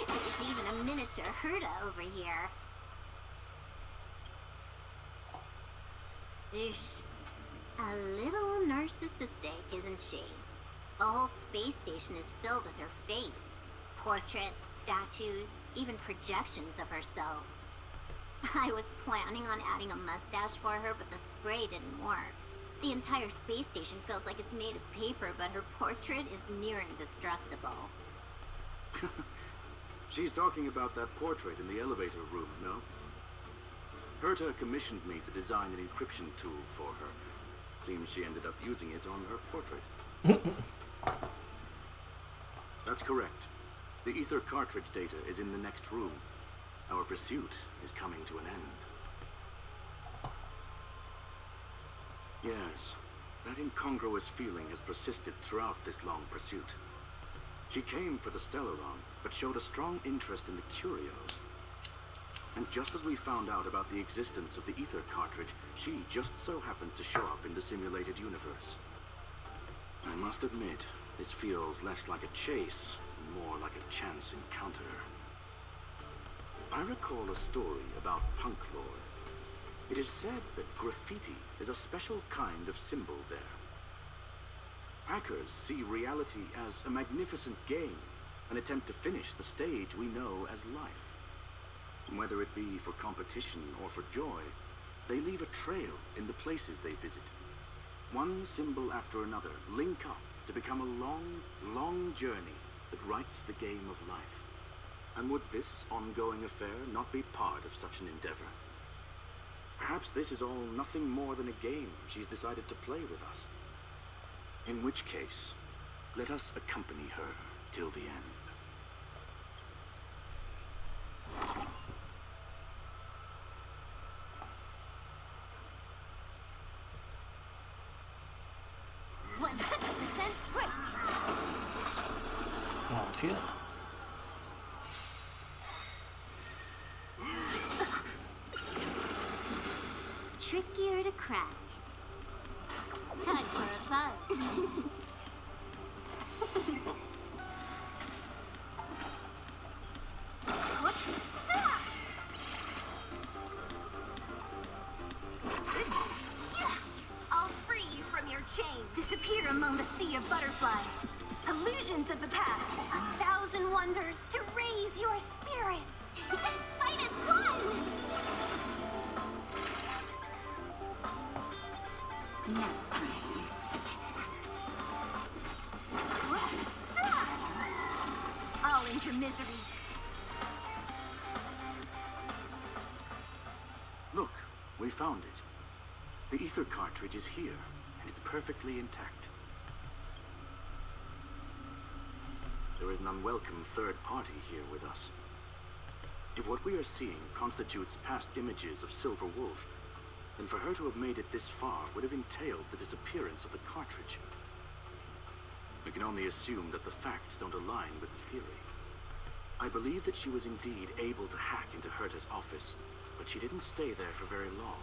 Speaker 8: There's even a miniature Herta over here. Eesh. A little narcissistic, isn't she? The whole space station is filled with her face. Portraits, statues, even projections of herself. I was planning on adding a mustache for her, but the spray didn't work. The entire space station feels like it's made of paper, but her portrait is near indestructible.
Speaker 2: She's talking about that portrait in the elevator room, no? Herta commissioned me to design an encryption tool for her. Seems she ended up using it on her portrait. That's correct. The ether cartridge data is in the next room. Our pursuit is coming to an end. Yes, that incongruous feeling has persisted throughout this long pursuit. She came for the Stellaron, but showed a strong interest in the curios. And just as we found out about the existence of the ether cartridge, she just so happened to show up in the simulated universe. I must admit, this feels less like a chase, and more like a chance encounter. I recall a story about Punk Lord. It is said that graffiti is a special kind of symbol there. Hackers see reality as a magnificent game, an attempt to finish the stage we know as life. Whether it be for competition or for joy, they leave a trail in the places they visit. One symbol after another link up to become a long, long journey that writes the game of life. And would this ongoing affair not be part of such an endeavor? Perhaps this is all nothing more than a game she's decided to play with us. In which case, let us accompany her till the end.
Speaker 5: Oh, shit.
Speaker 8: Trickier to crack. Time for a buzz.
Speaker 3: I'll free you from your chain. Disappear among the sea of butterflies. Illusions of the past. 1,000 wonders to raise your spirits. And fight as one! No. I'll end your misery.
Speaker 2: Look, we found it. The ether cartridge is here, and it's perfectly intact. There is an unwelcome third party here with us. If what we are seeing constitutes past images of Silver Wolf, then for her to have made it this far would have entailed the disappearance of the cartridge. We can only assume that the facts don't align with the theory. I believe that she was indeed able to hack into Herta's office, but she didn't stay there for very long.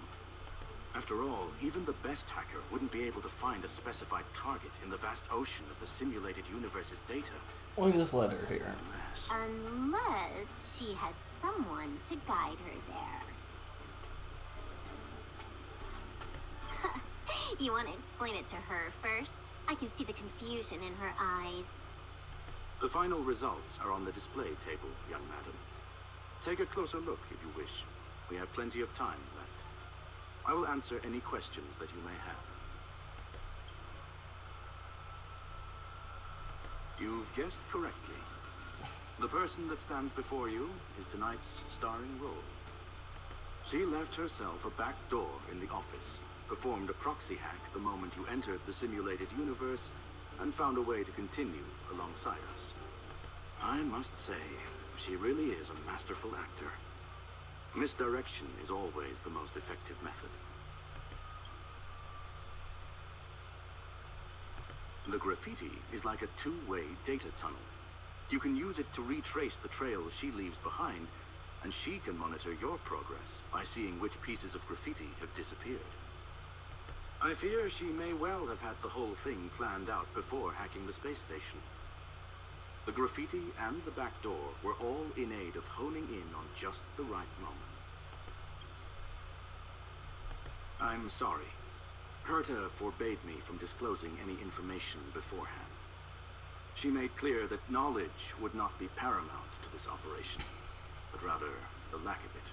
Speaker 2: After all, even the best hacker wouldn't be able to find a specified target in the vast ocean of the simulated universe's data.
Speaker 5: Look at this letter here.
Speaker 8: Unless she had someone to guide her there. You want to explain it to her first? I can see the confusion in her eyes.
Speaker 2: The final results are on the display table, young madam. Take a closer look if you wish. We have plenty of time left. I will answer any questions that you may have. You've guessed correctly. The person that stands before you is tonight's starring role. She left herself a back door in the office, performed a proxy hack the moment you entered the simulated universe, and found a way to continue alongside us. I must say, she really is a masterful actor. Misdirection is always the most effective method. The graffiti is like a two-way data tunnel. You can use it to retrace the trails she leaves behind, and she can monitor your progress by seeing which pieces of graffiti have disappeared. I fear she may well have had the whole thing planned out before hacking the space station. The graffiti and the back door were all in aid of honing in on just the right moment. I'm sorry. Herta forbade me from disclosing any information beforehand. She made clear that knowledge would not be paramount to this operation, but rather the lack of it.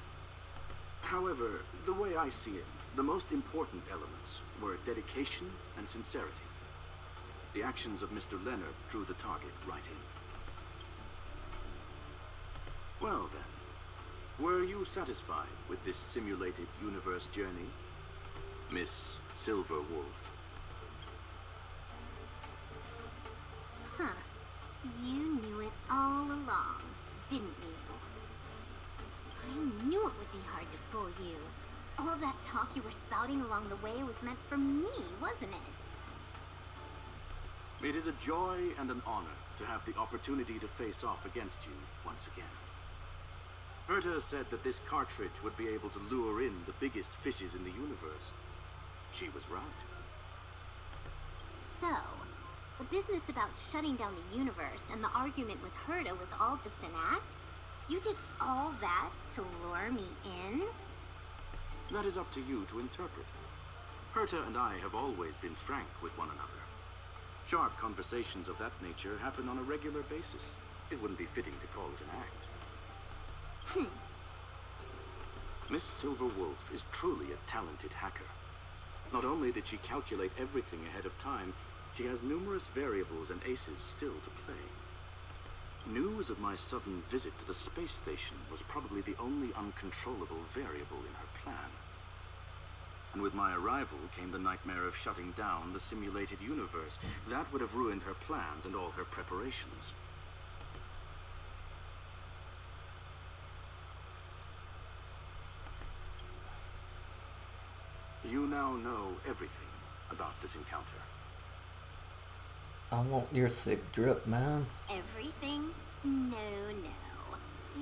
Speaker 2: However, the way I see it, the most important elements were dedication and sincerity. The actions of Mr. Leonard drew the target right in. Well then, were you satisfied with this simulated universe journey, Miss Silver Wolf?
Speaker 8: Huh. You knew it all along, didn't you? I knew it would be hard to fool you. All that talk you were spouting along the way was meant for me, wasn't it?
Speaker 2: It is a joy and an honor to have the opportunity to face off against you once again. Herta said that this cartridge would be able to lure in the biggest fishes in the universe. She was right.
Speaker 8: So, the business about shutting down the universe and the argument with Herta was all just an act? You did all that to lure me in?
Speaker 2: That is up to you to interpret. Herta and I have always been frank with one another. Sharp conversations of that nature happen on a regular basis. It wouldn't be fitting to call it an act. Miss Silver Wolf is truly a talented hacker. Not only did she calculate everything ahead of time, she has numerous variables and aces still to play. News of my sudden visit to the space station was probably the only uncontrollable variable in her plan. And with my arrival came the nightmare of shutting down the simulated universe. That would have ruined her plans and all her preparations. You now know everything about this encounter.
Speaker 5: I want your sick drip, man.
Speaker 8: Everything? No.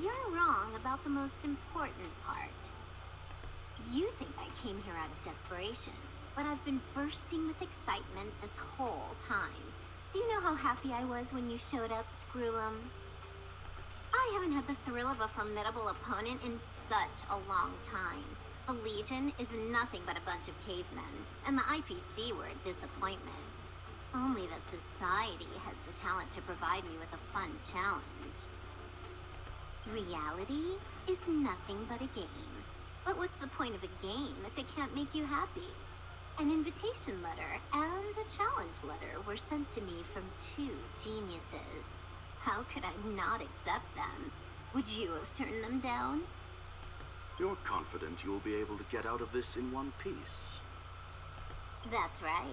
Speaker 8: You're wrong about the most important part. You think I came here out of desperation, but I've been bursting with excitement this whole time. Do you know how happy I was when you showed up, Screw'em? I haven't had the thrill of a formidable opponent in such a long time. The Legion is nothing but a bunch of cavemen, and the IPC were a disappointment. Only the Society has the talent to provide me with a fun challenge. Reality is nothing but a game. But what's the point of a game if it can't make you happy? An invitation letter and a challenge letter were sent to me from two geniuses. How could I not accept them? Would you have turned them down?
Speaker 2: You're confident you'll be able to get out of this in one piece.
Speaker 8: That's right.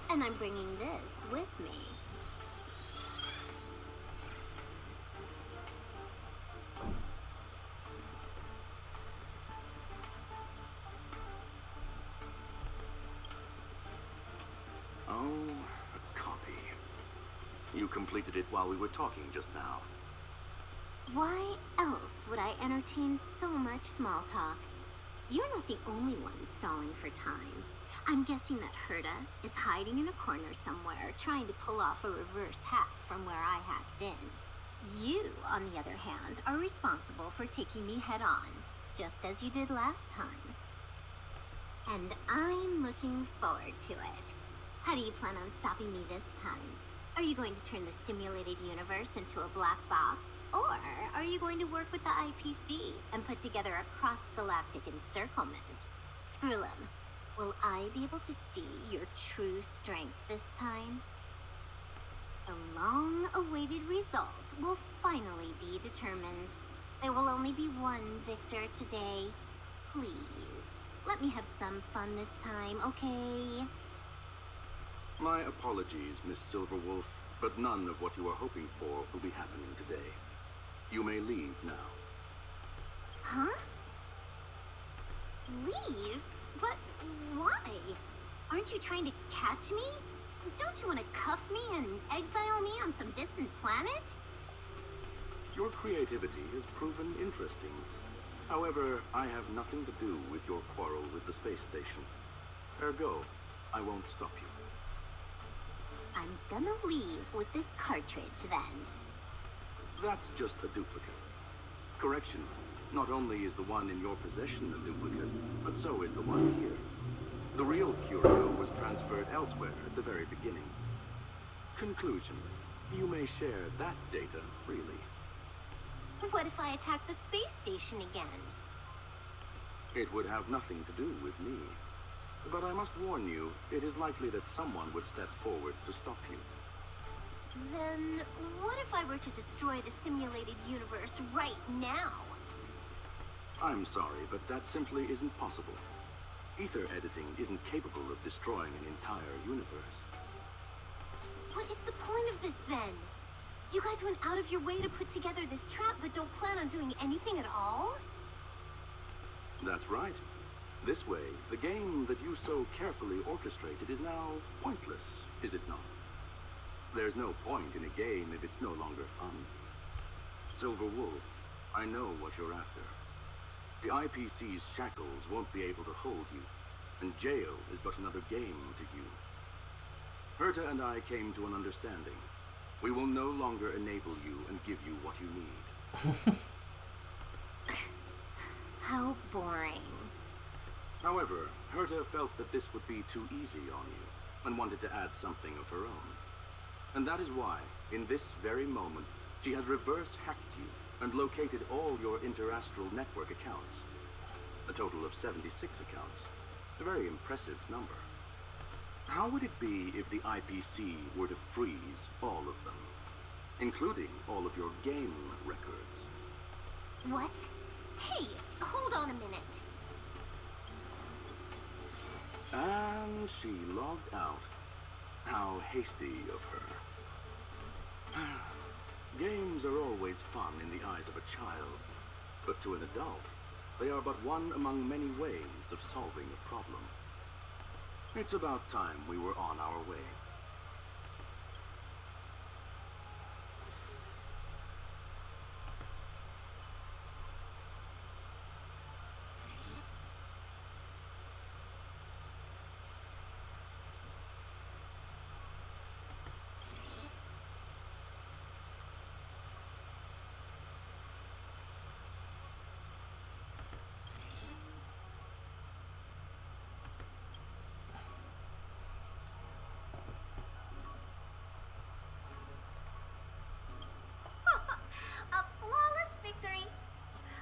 Speaker 8: And I'm bringing this with me.
Speaker 2: Oh, a copy. You completed it while we were talking just now.
Speaker 8: Why else would I entertain so much small talk? You're not the only one stalling for time. I'm guessing that Herta is hiding in a corner somewhere, trying to pull off a reverse hack from where I hacked in. You, on the other hand, are responsible for taking me head on, just as you did last time. And I'm looking forward to it. How do you plan on stopping me this time? Are you going to turn the simulated universe into a black box? Or are you going to work with the IPC and put together a cross-galactic encirclement? Screw 'em. Will I be able to see your true strength this time? The long-awaited result will finally be determined. There will only be one victor today. Please, let me have some fun this time, okay?
Speaker 2: My apologies, Miss Silverwolf, but none of what you are hoping for will be happening today. You may leave now.
Speaker 8: Huh? Leave? But why? Aren't you trying to catch me? Don't you want to cuff me and exile me on some distant planet?
Speaker 2: Your creativity has proven interesting. However, I have nothing to do with your quarrel with the space station. Ergo, I won't stop you.
Speaker 8: I'm gonna leave with this cartridge then.
Speaker 2: That's just a duplicate. Correction, not only is the one in your possession a duplicate, but so is the one here. The real curio was transferred elsewhere at the very beginning. Conclusion, you may share that data freely.
Speaker 8: What if I attack the space station again?
Speaker 2: It would have nothing to do with me. But I must warn you, it is likely that someone would step forward to stop you.
Speaker 8: Then what if I were to destroy the simulated universe right now?
Speaker 2: I'm sorry, but that simply isn't possible. Ether editing isn't capable of destroying an entire universe.
Speaker 8: What is the point of this then? You guys went out of your way to put together this trap but don't plan on doing anything at all?
Speaker 2: That's right. This way, the game that you so carefully orchestrated is now pointless, is it not? There's no point in a game if it's no longer fun. Silver Wolf, I know what you're after. The IPC's shackles won't be able to hold you, and jail is but another game to you. Herta and I came to an understanding. We will no longer enable you and give you what you need.
Speaker 8: How boring.
Speaker 2: However, Herta felt that this would be too easy on you, and wanted to add something of her own. And that is why, in this very moment, she has reverse-hacked you and located all your interastral network accounts. A total of 76 accounts. A very impressive number. How would it be if the IPC were to freeze all of them, including all of your game records?
Speaker 8: What? Hey, hold on a minute.
Speaker 2: And she logged out. How hasty of her. Games are always fun in the eyes of a child, but to an adult, they are but one among many ways of solving a problem. It's about time we were on our way.
Speaker 3: A flawless victory.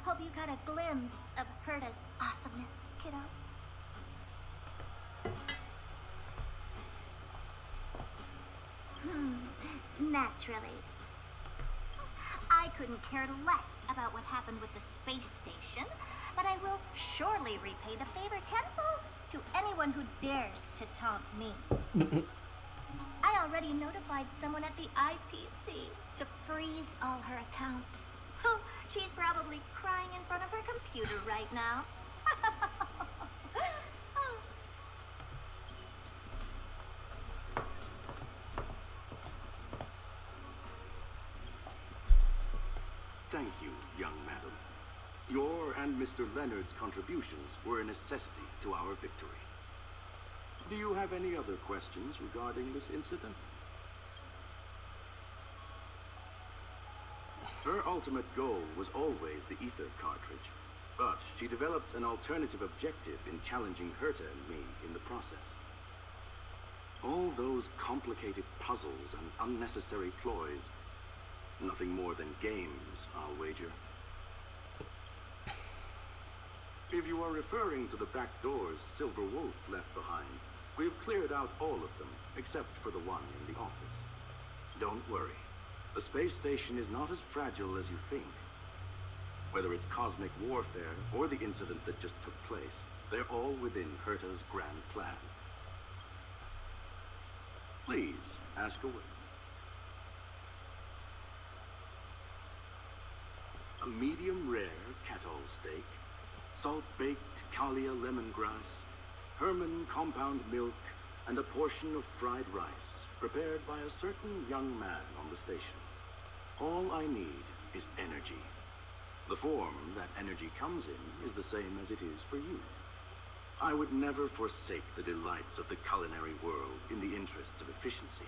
Speaker 3: Hope you got a glimpse of Herta's awesomeness, kiddo. Naturally. I couldn't care less about what happened with the space station, but I will surely repay the favor tenfold to anyone who dares to taunt me. I already notified someone at the IPC to freeze all her accounts. She's probably crying in front of her computer right now.
Speaker 2: Thank you, young madam. Your and Mr. Leonard's contributions were a necessity to our victory. Do you have any other questions regarding this incident? Her ultimate goal was always the ether cartridge, but she developed an alternative objective in challenging Herta and me in the process. All those complicated puzzles and unnecessary ploys. Nothing more than games, I'll wager. If you are referring to the back doors Silver Wolf left behind, we've cleared out all of them, except for the one in the office. Don't worry. The space station is not as fragile as you think. Whether it's cosmic warfare or the incident that just took place, they're all within Herta's grand plan. Please, ask away. A medium rare kettle steak, salt-baked Kalia lemongrass, Herman compound milk, and a portion of fried rice, prepared by a certain young man on the station. All I need is energy. The form that energy comes in is the same as it is for you. I would never forsake the delights of the culinary world in the interests of efficiency.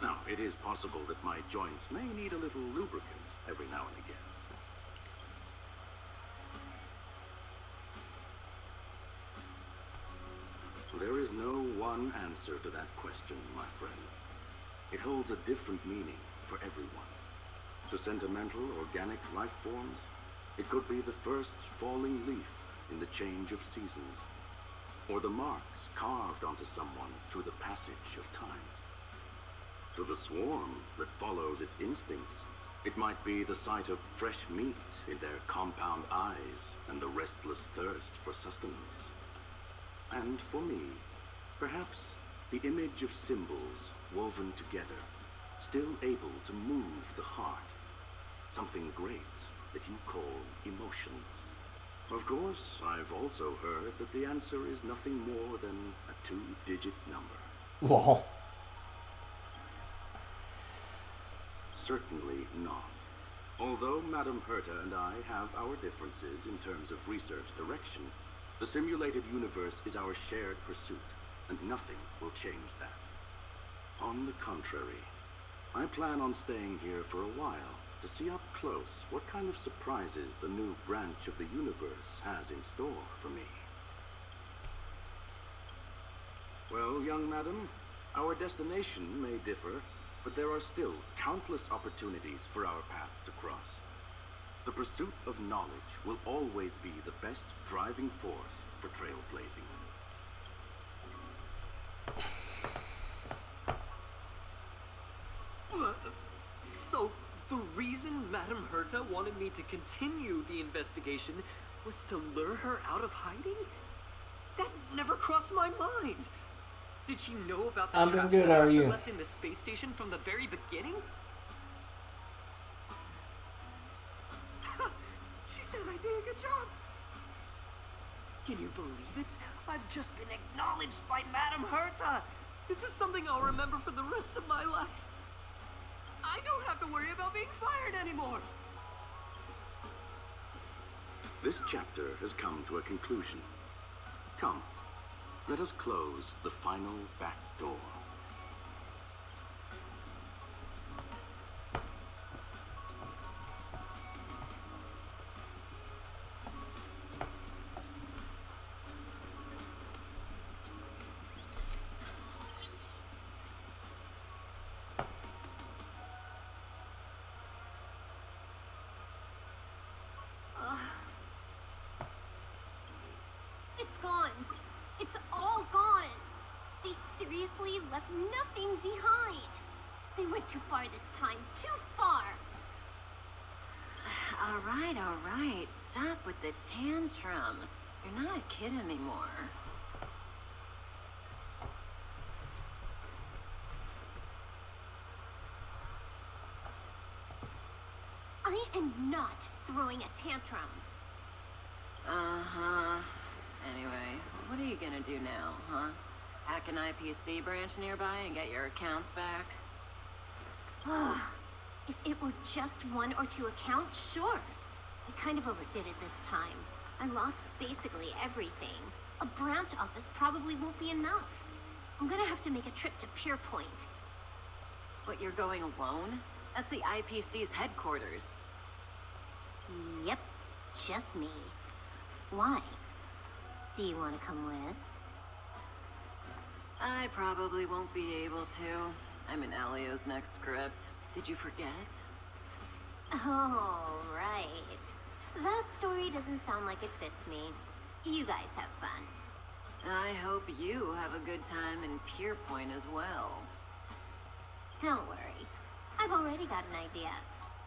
Speaker 2: Now, it is possible that my joints may need a little lubricant every now and again. There is no one answer to that question, my friend. It holds a different meaning for everyone. To sentimental, organic life forms, it could be the first falling leaf in the change of seasons, or the marks carved onto someone through the passage of time. To the swarm that follows its instincts, it might be the sight of fresh meat in their compound eyes and the restless thirst for sustenance. And for me, perhaps the image of symbols woven together, still able to move the heart. Something great that you call emotions. Of course, I've also heard that the answer is nothing more than a 2-digit number.
Speaker 5: Lol.
Speaker 2: Certainly not. Although Madame Herta and I have our differences in terms of research direction, the simulated universe is our shared pursuit, and nothing will change that. On the contrary, I plan on staying here for a while to see up close what kind of surprises the new branch of the universe has in store for me. Well, young madam, our destination may differ, but there are still countless opportunities for our paths to cross. The pursuit of knowledge will always be the best driving force for trailblazing.
Speaker 4: So, the reason Madame Herta wanted me to continue the investigation was to lure her out of hiding? That never crossed my mind. Did she know about the
Speaker 5: I'm doing
Speaker 4: traps
Speaker 5: good,
Speaker 4: that
Speaker 5: how are
Speaker 4: Arthur
Speaker 5: you?
Speaker 4: left in the space station from the very beginning? She said I did a good job. Can you believe it? I've just been acknowledged by Madame Herta. This is something I'll remember for the rest of my life. I don't have to worry about being fired anymore.
Speaker 2: This chapter has come to a conclusion. Come, let us close the final back door.
Speaker 8: It's gone. It's all gone. They seriously left nothing behind. They went too far this time. Too far.
Speaker 6: All right. Stop with the tantrum. You're not a kid anymore.
Speaker 8: I am not throwing a tantrum.
Speaker 6: Uh-huh. Anyway, what are you gonna do now, huh? Hack an IPC branch nearby and get your accounts back?
Speaker 8: If it were just 1 or 2 accounts, sure. I kind of overdid it this time. I lost basically everything. A branch office probably won't be enough. I'm gonna have to make a trip to Pierpoint.
Speaker 6: But you're going alone? That's the IPC's headquarters.
Speaker 8: Yep, just me. Why? Do you want to come with?
Speaker 6: I probably won't be able to. I'm in Elio's next script. Did you forget?
Speaker 8: Oh, right. That story doesn't sound like it fits me. You guys have fun.
Speaker 6: I hope you have a good time in Pierpoint as well.
Speaker 8: Don't worry. I've already got an idea.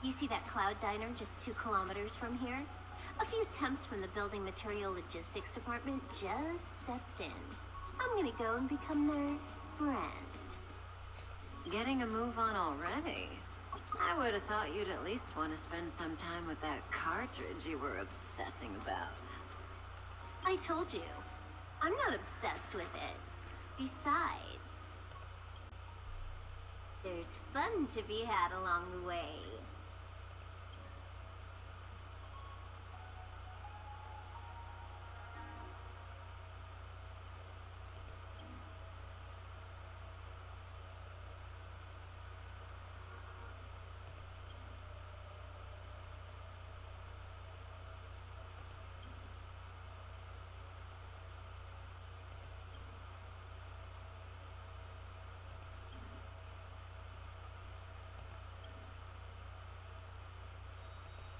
Speaker 8: You see that Cloud Diner just 2 kilometers from here? A few temps from the Building Material Logistics Department just stepped in. I'm gonna go and become their friend.
Speaker 6: Getting a move on already? I would have thought you'd at least want to spend some time with that cartridge you were obsessing about.
Speaker 8: I told you. I'm not obsessed with it. Besides, there's fun to be had along the way.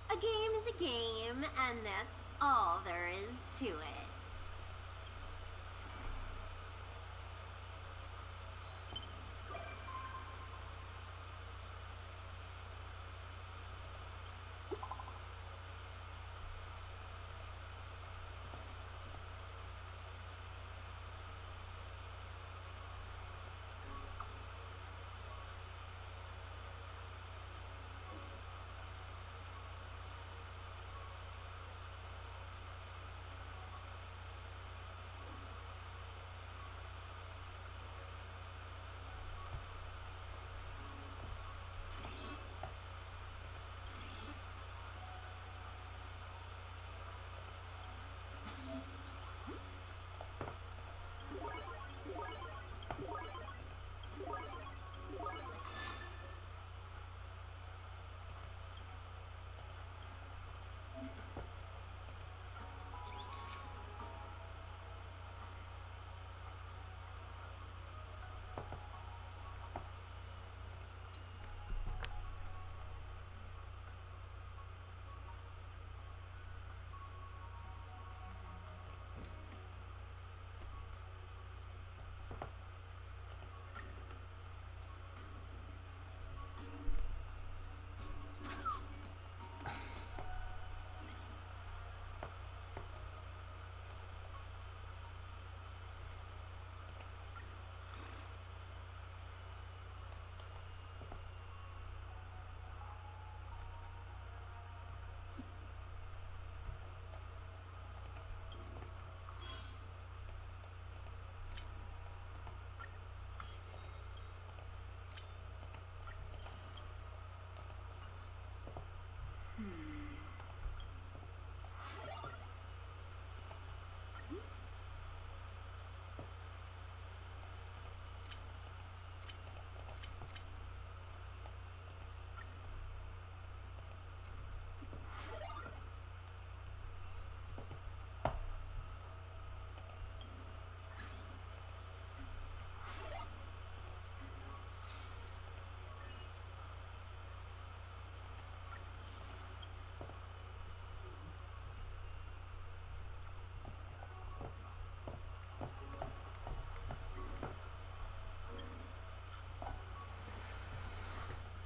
Speaker 8: A game is a game, and that's all there is to it.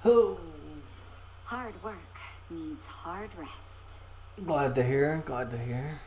Speaker 5: Oh,
Speaker 3: Hard work needs hard rest.
Speaker 5: glad to hear. Glad to hear.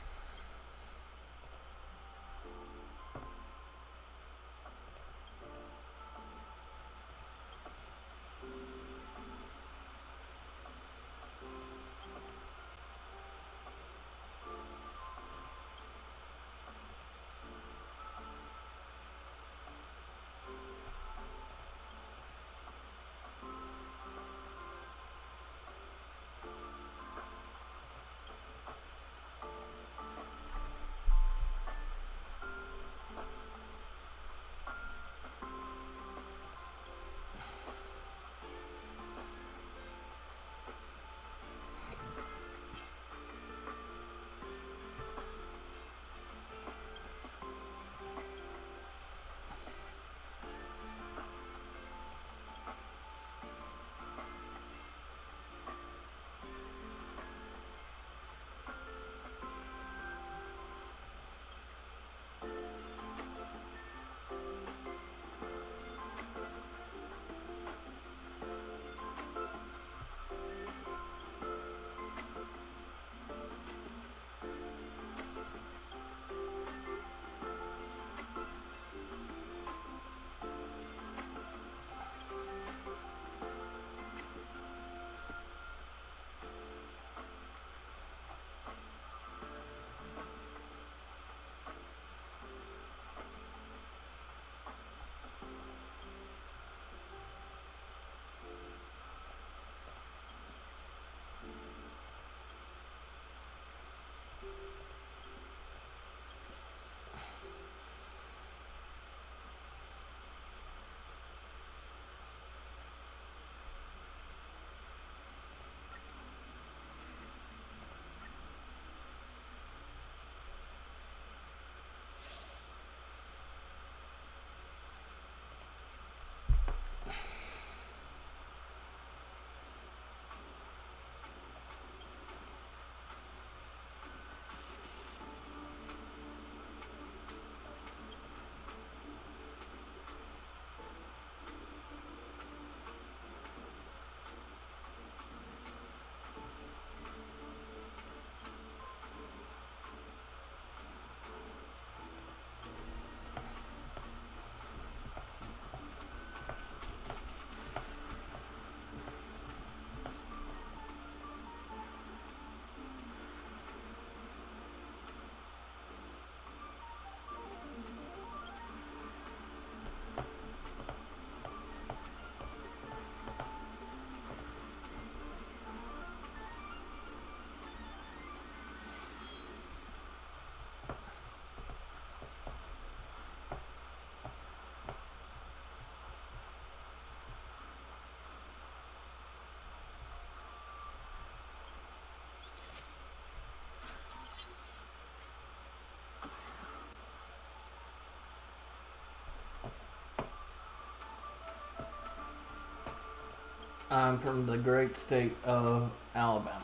Speaker 5: I'm from the great state of Alabama.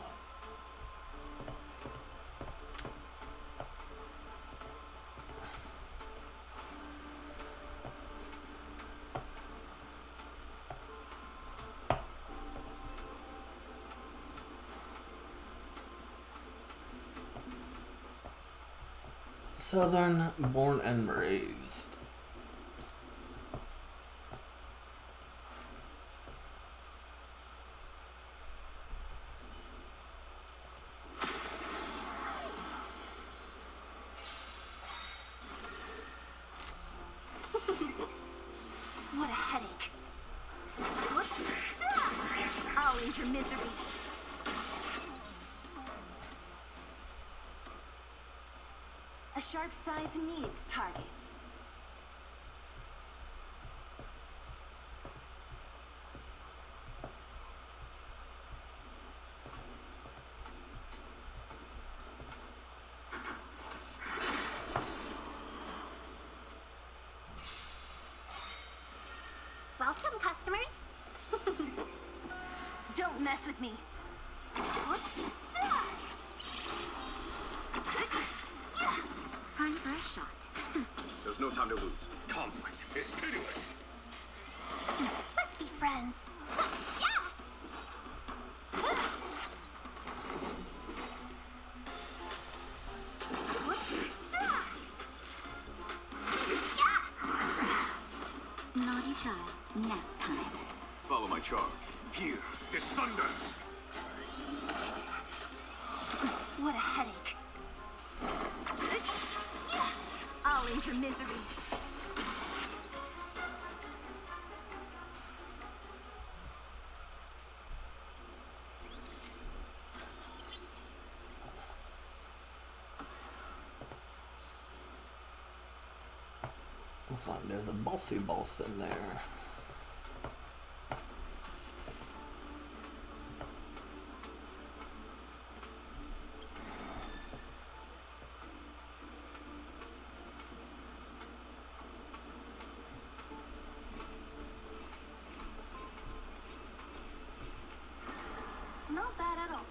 Speaker 5: Southern born and raised.
Speaker 3: What a headache. Whoops. I'll end your misery. A sharp scythe needs targets.
Speaker 8: Welcome, customers.
Speaker 3: Don't mess with me. Whoops.
Speaker 8: Time for a shot.
Speaker 7: There's no time to lose. Conflict is pitiless.
Speaker 8: Let's be friends. Yeah! Naughty child, nap time.
Speaker 7: Follow my charge. Here is thunder.
Speaker 3: What a headache. I'll end your misery.
Speaker 5: Looks like there's a bossy boss in there.
Speaker 3: Not bad at all.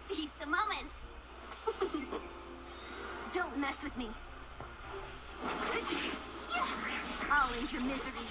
Speaker 8: Seize the moment.
Speaker 3: Don't mess with me. I'll end your misery.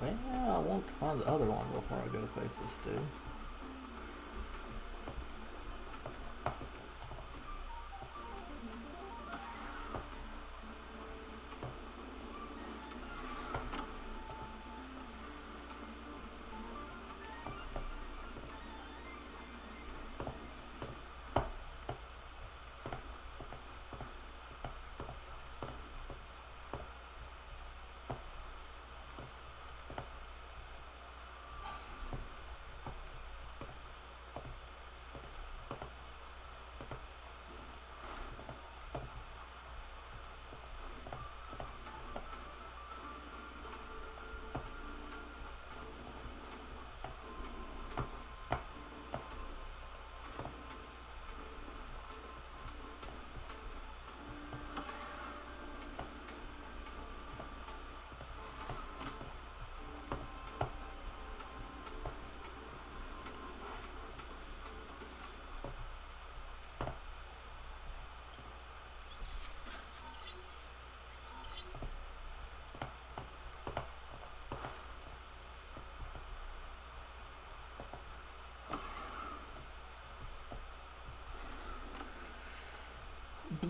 Speaker 5: Well, I want to find the other one before I go face this dude.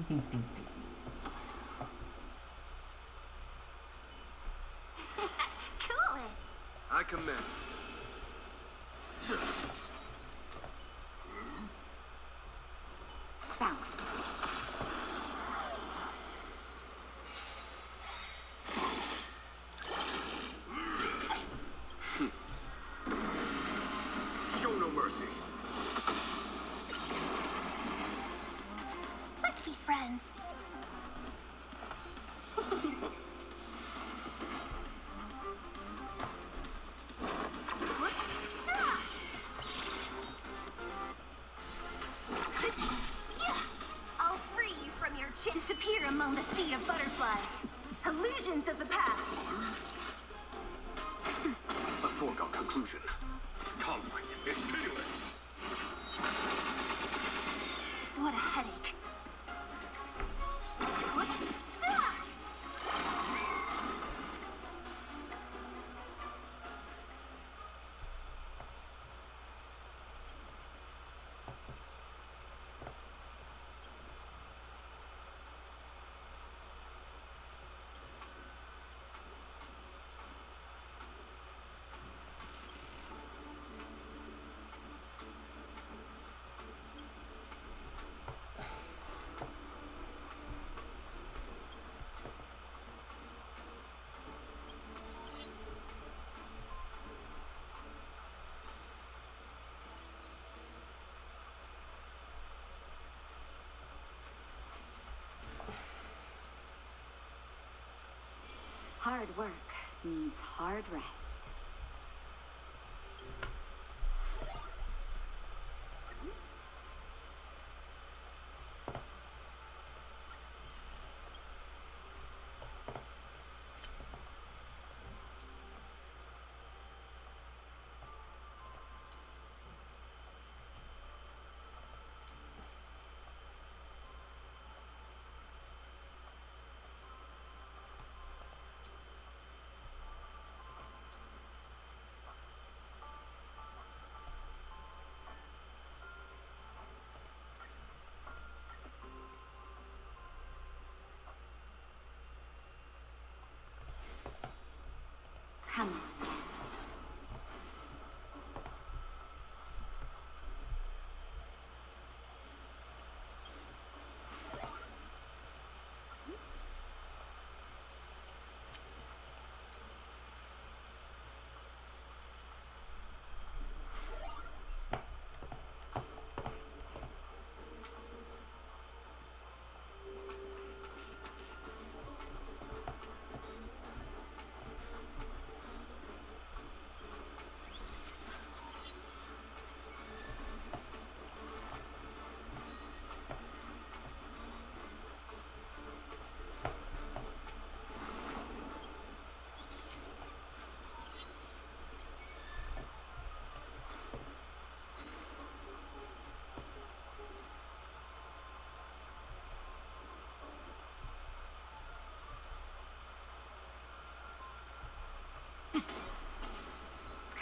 Speaker 3: Cool.
Speaker 7: I commend.
Speaker 3: Found.
Speaker 7: Show no mercy.
Speaker 3: Let's be friends. I'll free you from your disappear among the sea of butterflies. Illusions of the past.
Speaker 7: A foregone conclusion. Conflict is pitiless.
Speaker 3: What a headache.
Speaker 6: Hard work needs hard rest. Come on.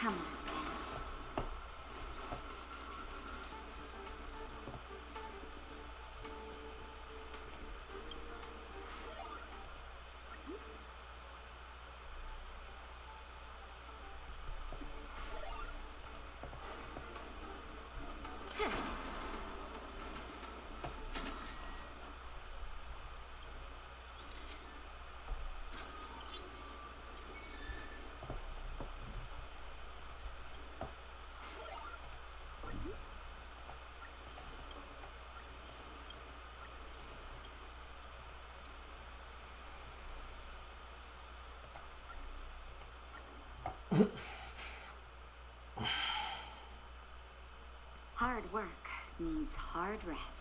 Speaker 6: Come on. Hard work needs hard rest.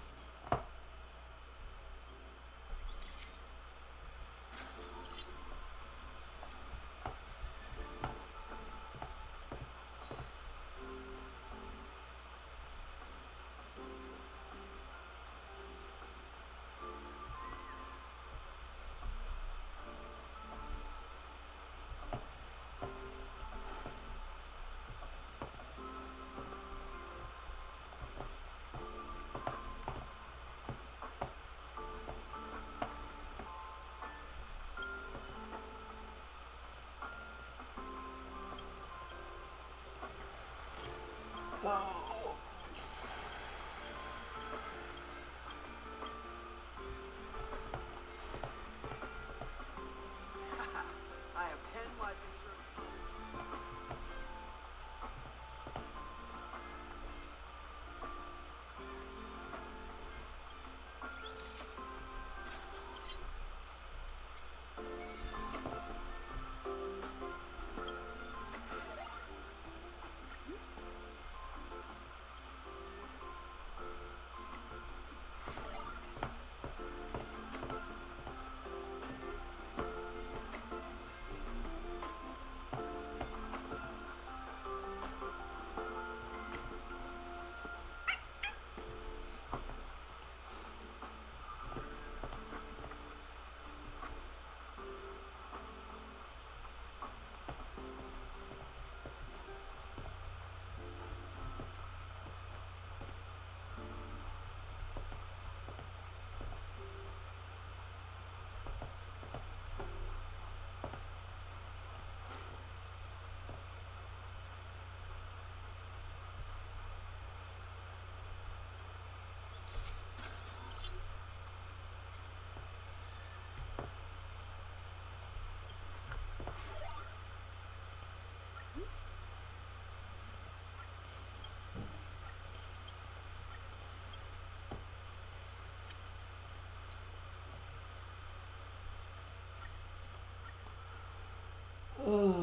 Speaker 5: Oh,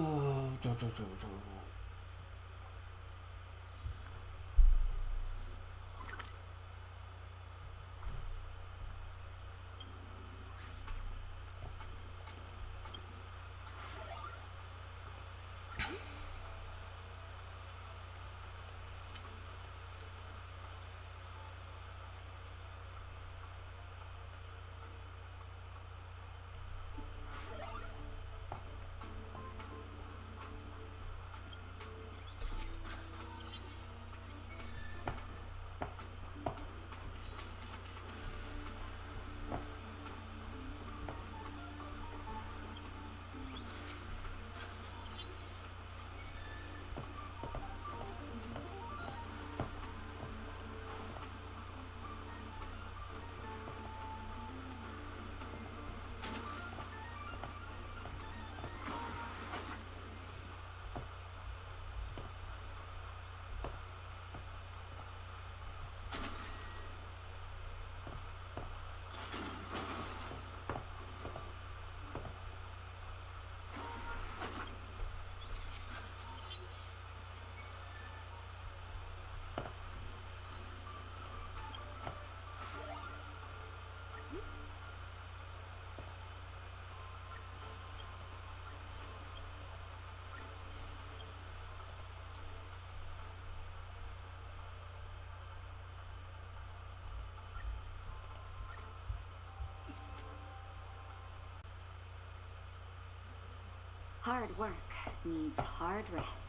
Speaker 9: Hard work needs hard rest.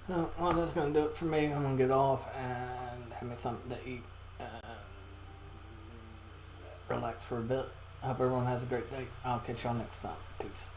Speaker 5: Well, that's gonna do it for me. I'm gonna get off and have me something to eat and relax for a bit. Hope everyone has a great day. I'll catch y'all next time. Peace.